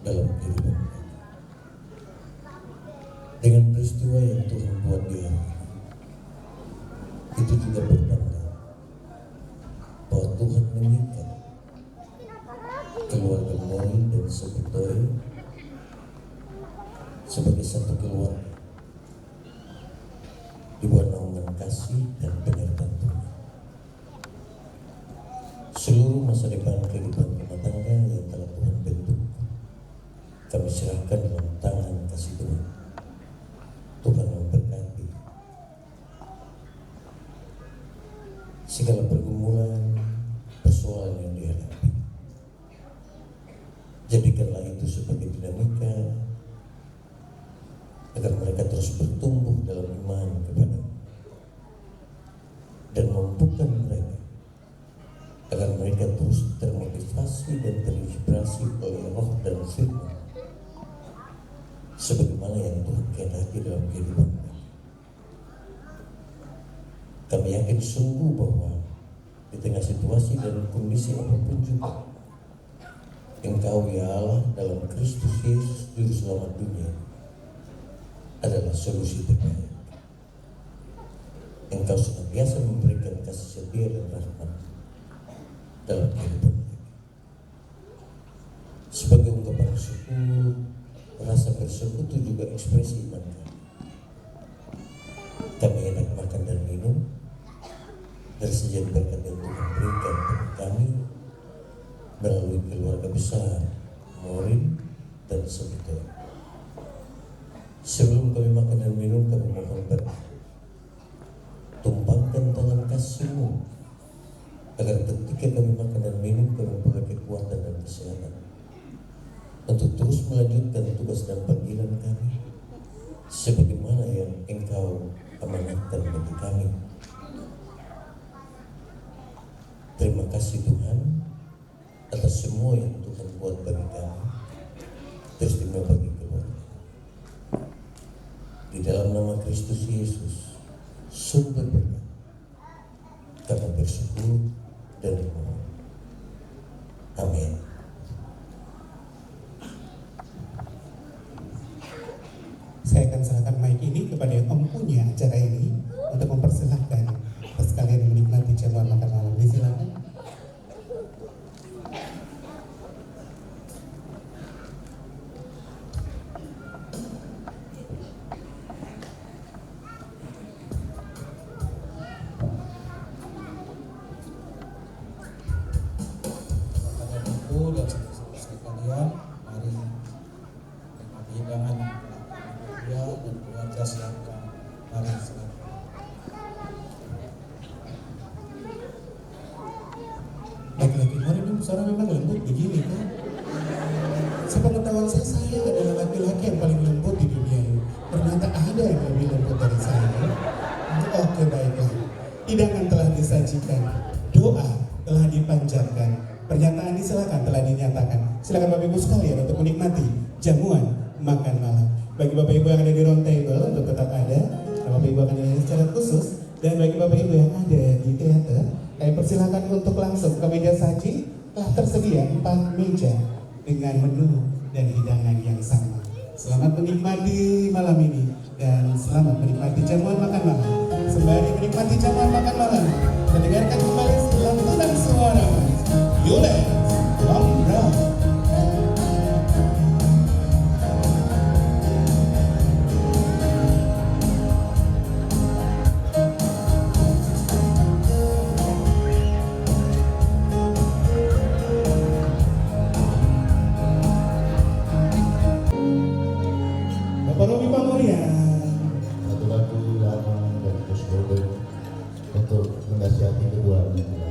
dalam kehidupan mereka. Dengan peristiwa yang Tuhan buat di hari ini, itu juga bertanda bahwa Tuhan mengikat keluarga Mori dan Seputoi sebagai satu keluarga di bawah naungan kasih dan penyertaan Tuhan. Seluruh masa depan kehidupan rumah tangga yang telah Tuhan bentuk, kami serahkan dalam tangan kasih Tuhan. Tuhan memberkati segala pergumulan, persoalan yang dihadapi. Jadikanlah itu sebagai dinamika agar mereka terus bertumbuh dalam iman kepada dan mampukan mereka agar mereka terus termotivasi dan terinspirasi oleh roh dan firman sebagaimana yang Tuhan kehendaki dalam kehidupan mereka. Kami yakin sungguh bahwa di tengah situasi dan kondisi apapun juga, Engkau ya Allah dalam Kristus Yesus Juru Selamat dunia adalah solusi terbaik. Engkau senantiasa memberikan kasih setia dan rahmat dalam kehidupan mereka. Sebagai ungkapan syukur, rasa bersyukur itu juga ekspresi iman kami. Kami hendak makan dan minum dari sejajar berkat yang Tuhan berikan kepada kami melalui keluarga besar Morin dan Seputoi. Sebelum kami makan dan minum, kami mohon berdoa. Tumpangkan tangan kasih-Mu agar ketika kami makan dan minum, kami memperoleh kekuatan dan kesehatan untuk terus melanjutkan tugas dan panggilan kami sebagaimana yang Engkau amanatkan bagi kami. Terima kasih Tuhan atas semua yang Tuhan buat bagi kami, terutama bagi keluarga. Di dalam nama Kristus Yesus, sumber berkat, kami bersyukur dan berdoa. Amin.
Saya akan serahkan mic ini kepada yang mempunyai acara ini untuk mempersilahkan sekalian menikmati jamuan makan malam. Disilakan.
Dan sekalian, mari menikmati hidangan keluarga dan keluarga silakan. Mari silakan.
Laki-laki Morin ini suara memang lembut begini kan? Sepengetahuan saya adalah laki-laki yang paling lembut di dunia ini. Ternyata ada yang lebih lembut dari saya. Oke, baiklah. Hidangan telah disajikan, doa telah dipanjatkan, pernyataan silakan telah dinyatakan. Silakan Bapak Ibu sekalian untuk menikmati jamuan makan malam. Bagi Bapak Ibu yang ada di round table untuk tetap ada, Bapak Ibu akan dilayani secara khusus. Dan bagi Bapak Ibu yang ada di teater, kami persilakan untuk langsung ke meja saji. Telah tersedia 4 meja dengan menu dan hidangan yang sama. Selamat menikmati malam ini dan selamat menikmati jamuan makan malam. sembari menikmati jamuan makan malam, mendengarkan kembali lantunan suara Yule Lombra. Bapak Robi Pamurian.
Satu lagu lama dari Gus Bodo untuk menasihati kedua mempelai.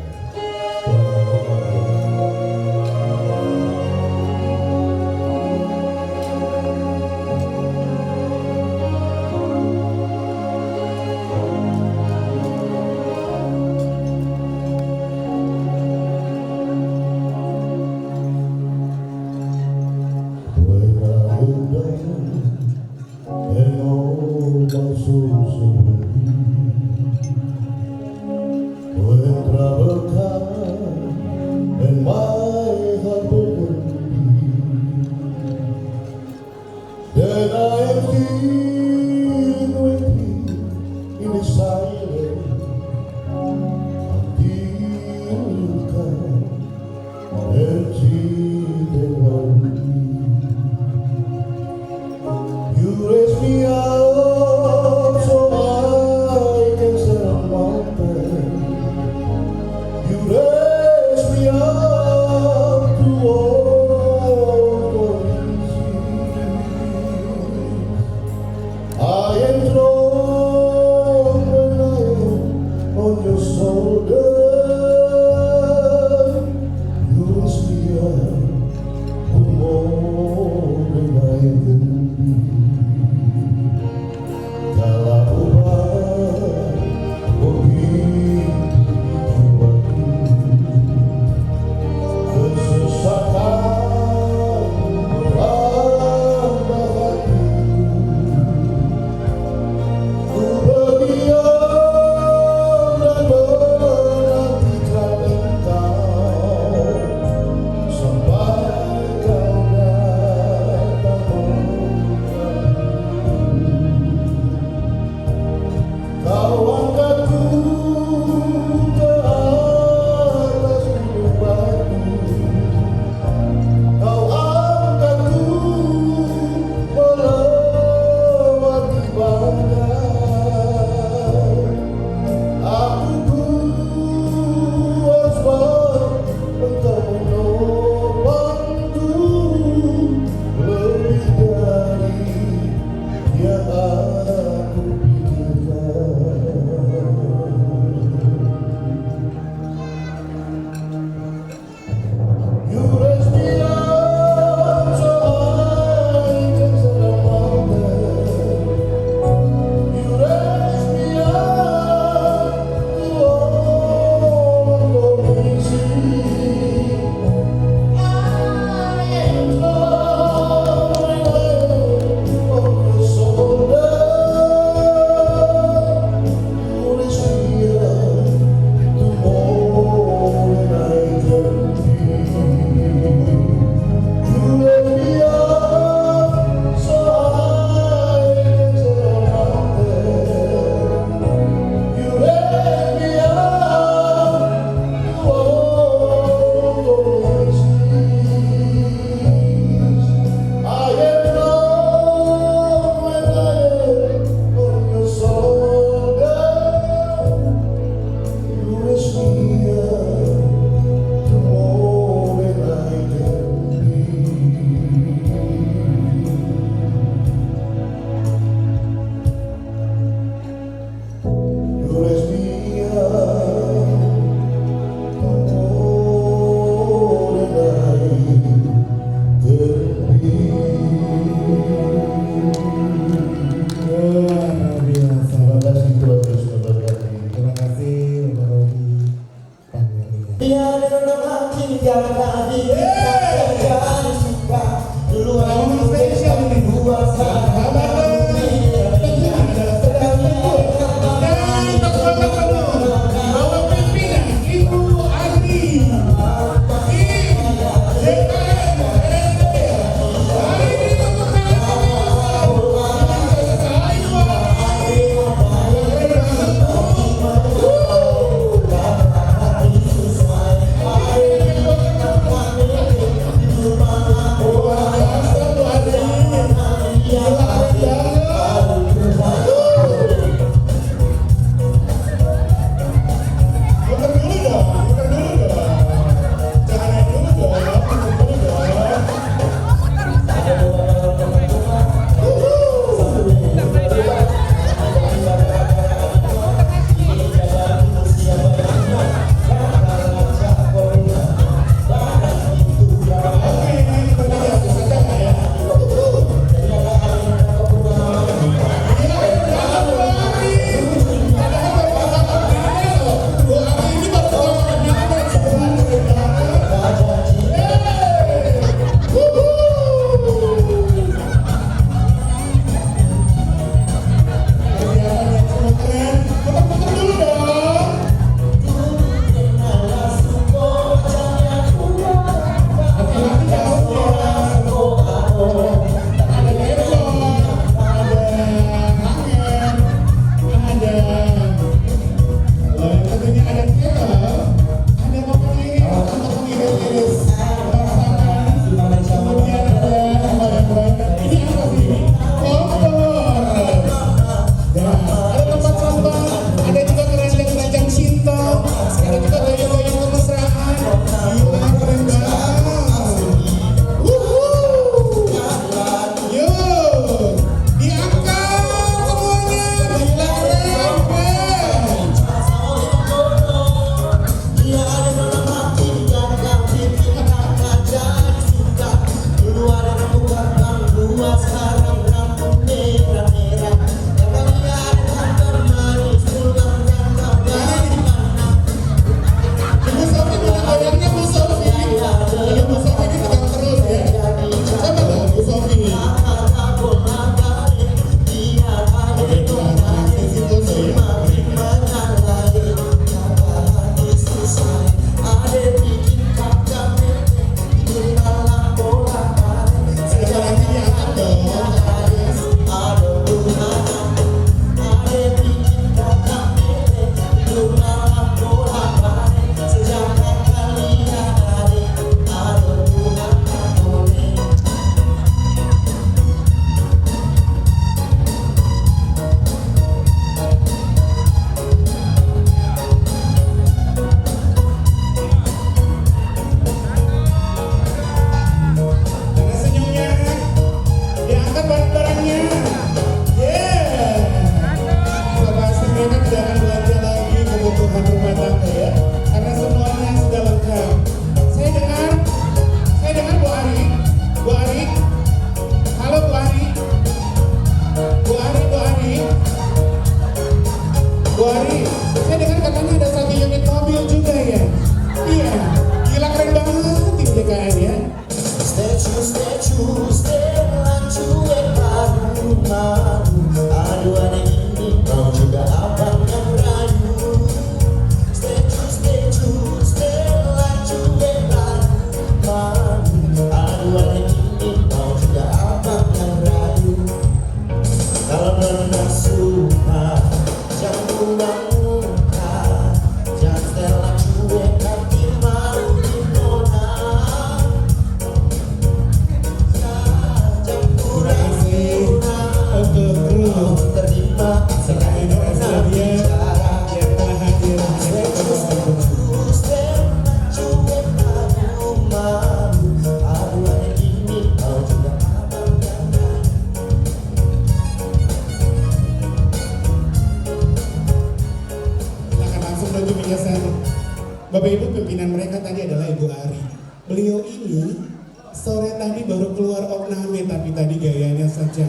keyakinan mereka tadi adalah Ibu Ari. Beliau ini sore tadi baru keluar okname, tapi tadi gayanya saja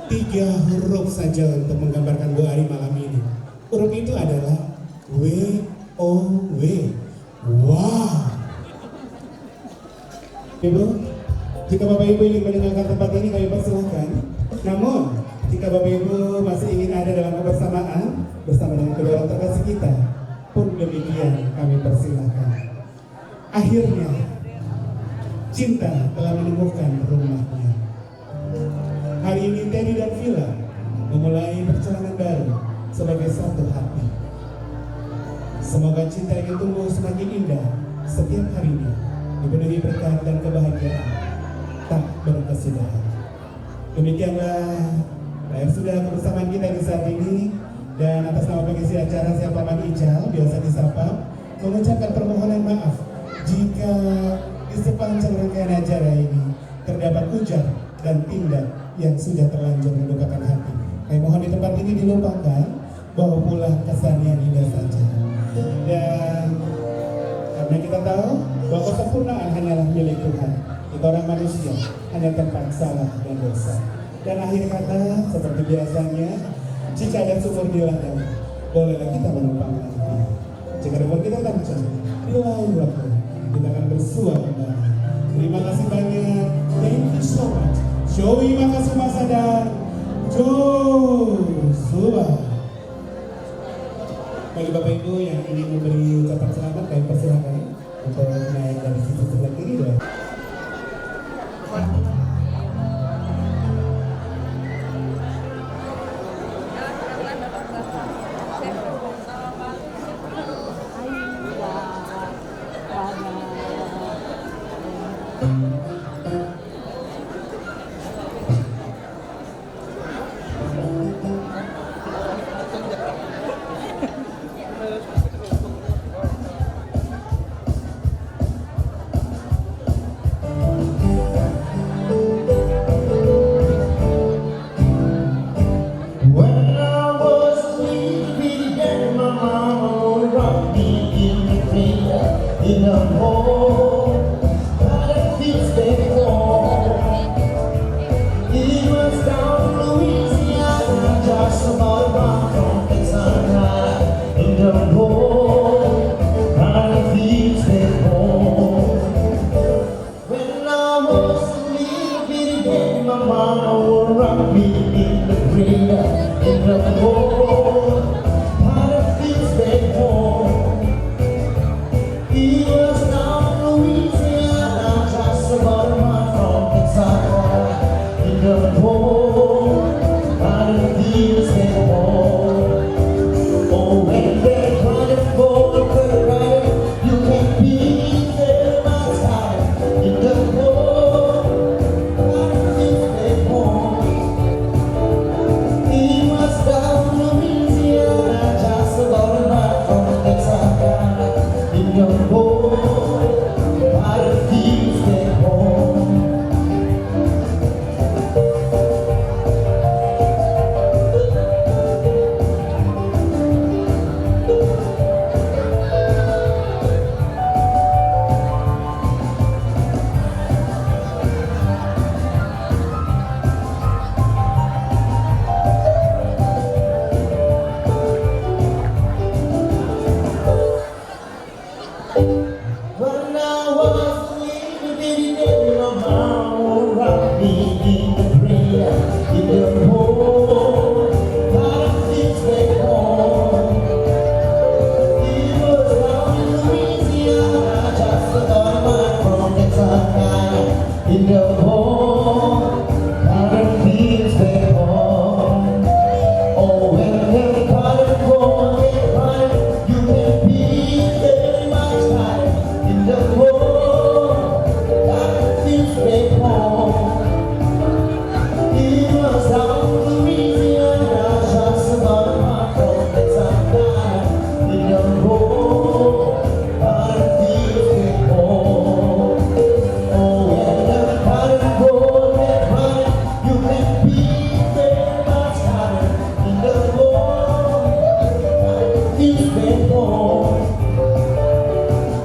3 huruf saja untuk menggambarkan Bu Ari malam ini. Huruf itu adalah W-O-W. Wow. Ibu, jika Bapak Ibu ingin meninggalkan tempat ini kami persilahkan. Namun, jika Bapak Ibu masih ingin ada dalam kebersamaan bersama dengan kedua orang terkasih kita, pun demikian kami persilahkan. Akhirnya, cinta telah menemukan rumahnya. Hari ini Teddy dan Villa memulai perjalanan baru sebagai satu hati. Semoga cinta ini tumbuh semakin indah setiap harinya, dipenuhi berkah dan kebahagiaan tak berkesudahan. Demikianlah sudah kebersamaan kita di saat ini, dan atas nama pengisi acara saya Paman Ical, biasa disapa, mengucapkan permohonan maaf jika di sepanjang rangkaian acara ini terdapat ujar dan tindak yang sudah terlanjur mendukakan hati. Kami mohon di tempat ini dilupakan, bawa pulang kesan yang indah saja. Dan karena kita tahu bahwa kesempurnaan hanyalah milik Tuhan, kita orang manusia hanya tempat salah dan dosa. Dan akhir kata seperti biasanya, jika ada sumur di ladang, bolehlah kita menumpang nanti. Jika ada kita tancap, di lain waktu kita akan bersua kembali. Terima kasih banyak. Thank you so much. Joey Makasumasa dan Joshua. Bagi Bapak Ibu yang ingin memberi ucapan selamat, kami persilakan untuk naik dari sisi sebelah kiri deh.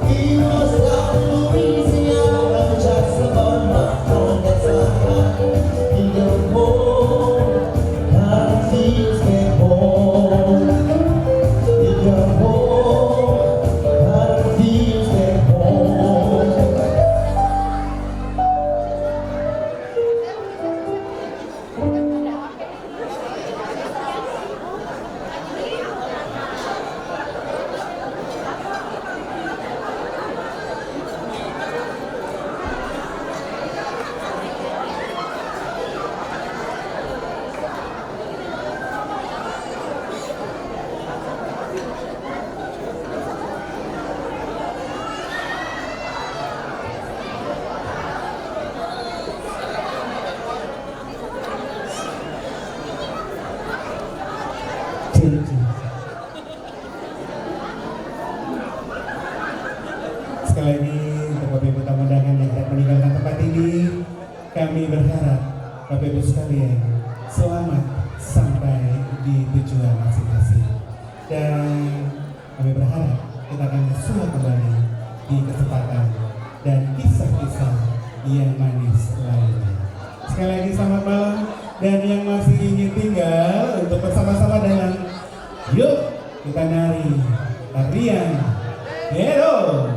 He
sekali lagi untuk Bapak Ibu tamu undangan yang tidak meninggalkan tempat ini, kami berharap Bapak Ibu sekalian selamat sampai di tujuan masing-masing. Dan kami berharap kita akan bersua kembali di kesempatan dan kisah-kisah yang manis lainnya. Sekali lagi selamat malam, dan yang masih ingin tinggal untuk bersama-sama dalam yuk kita nari tarian Hero.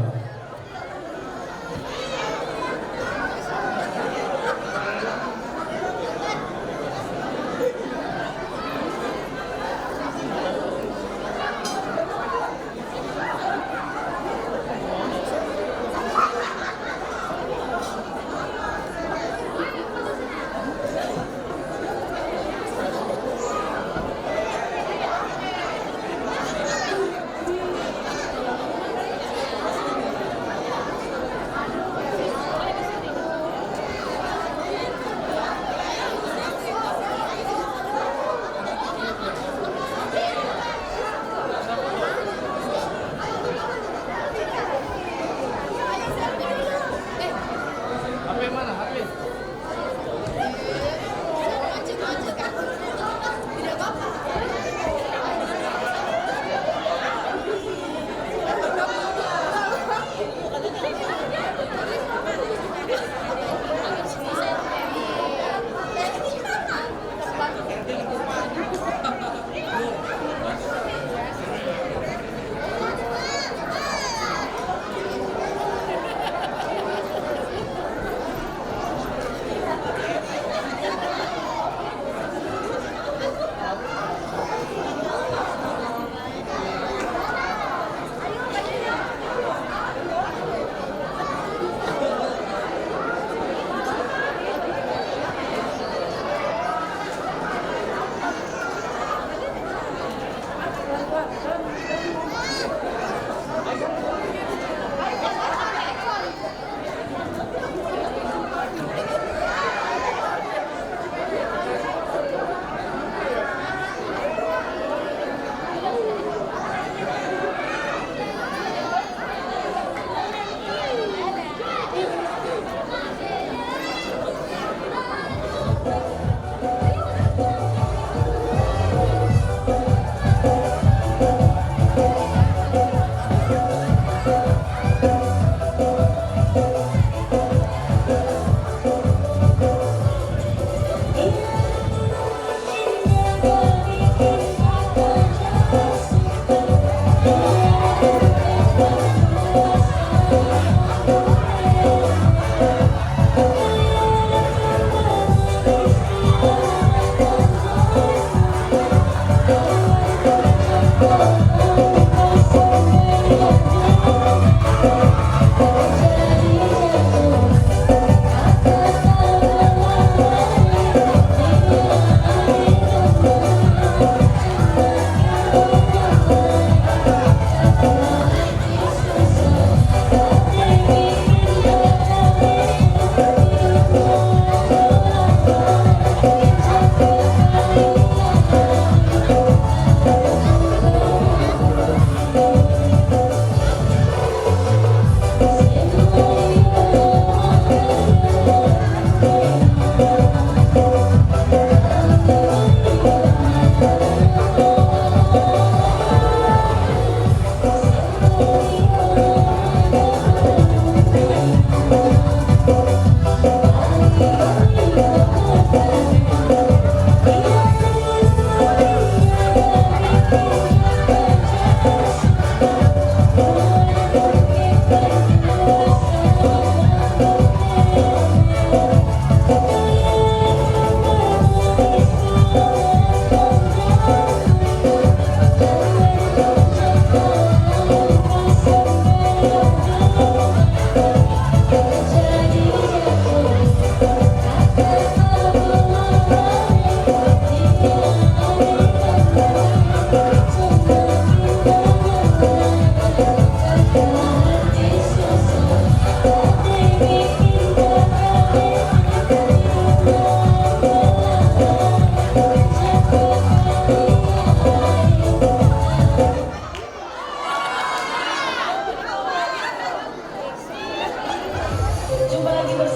lagi bersama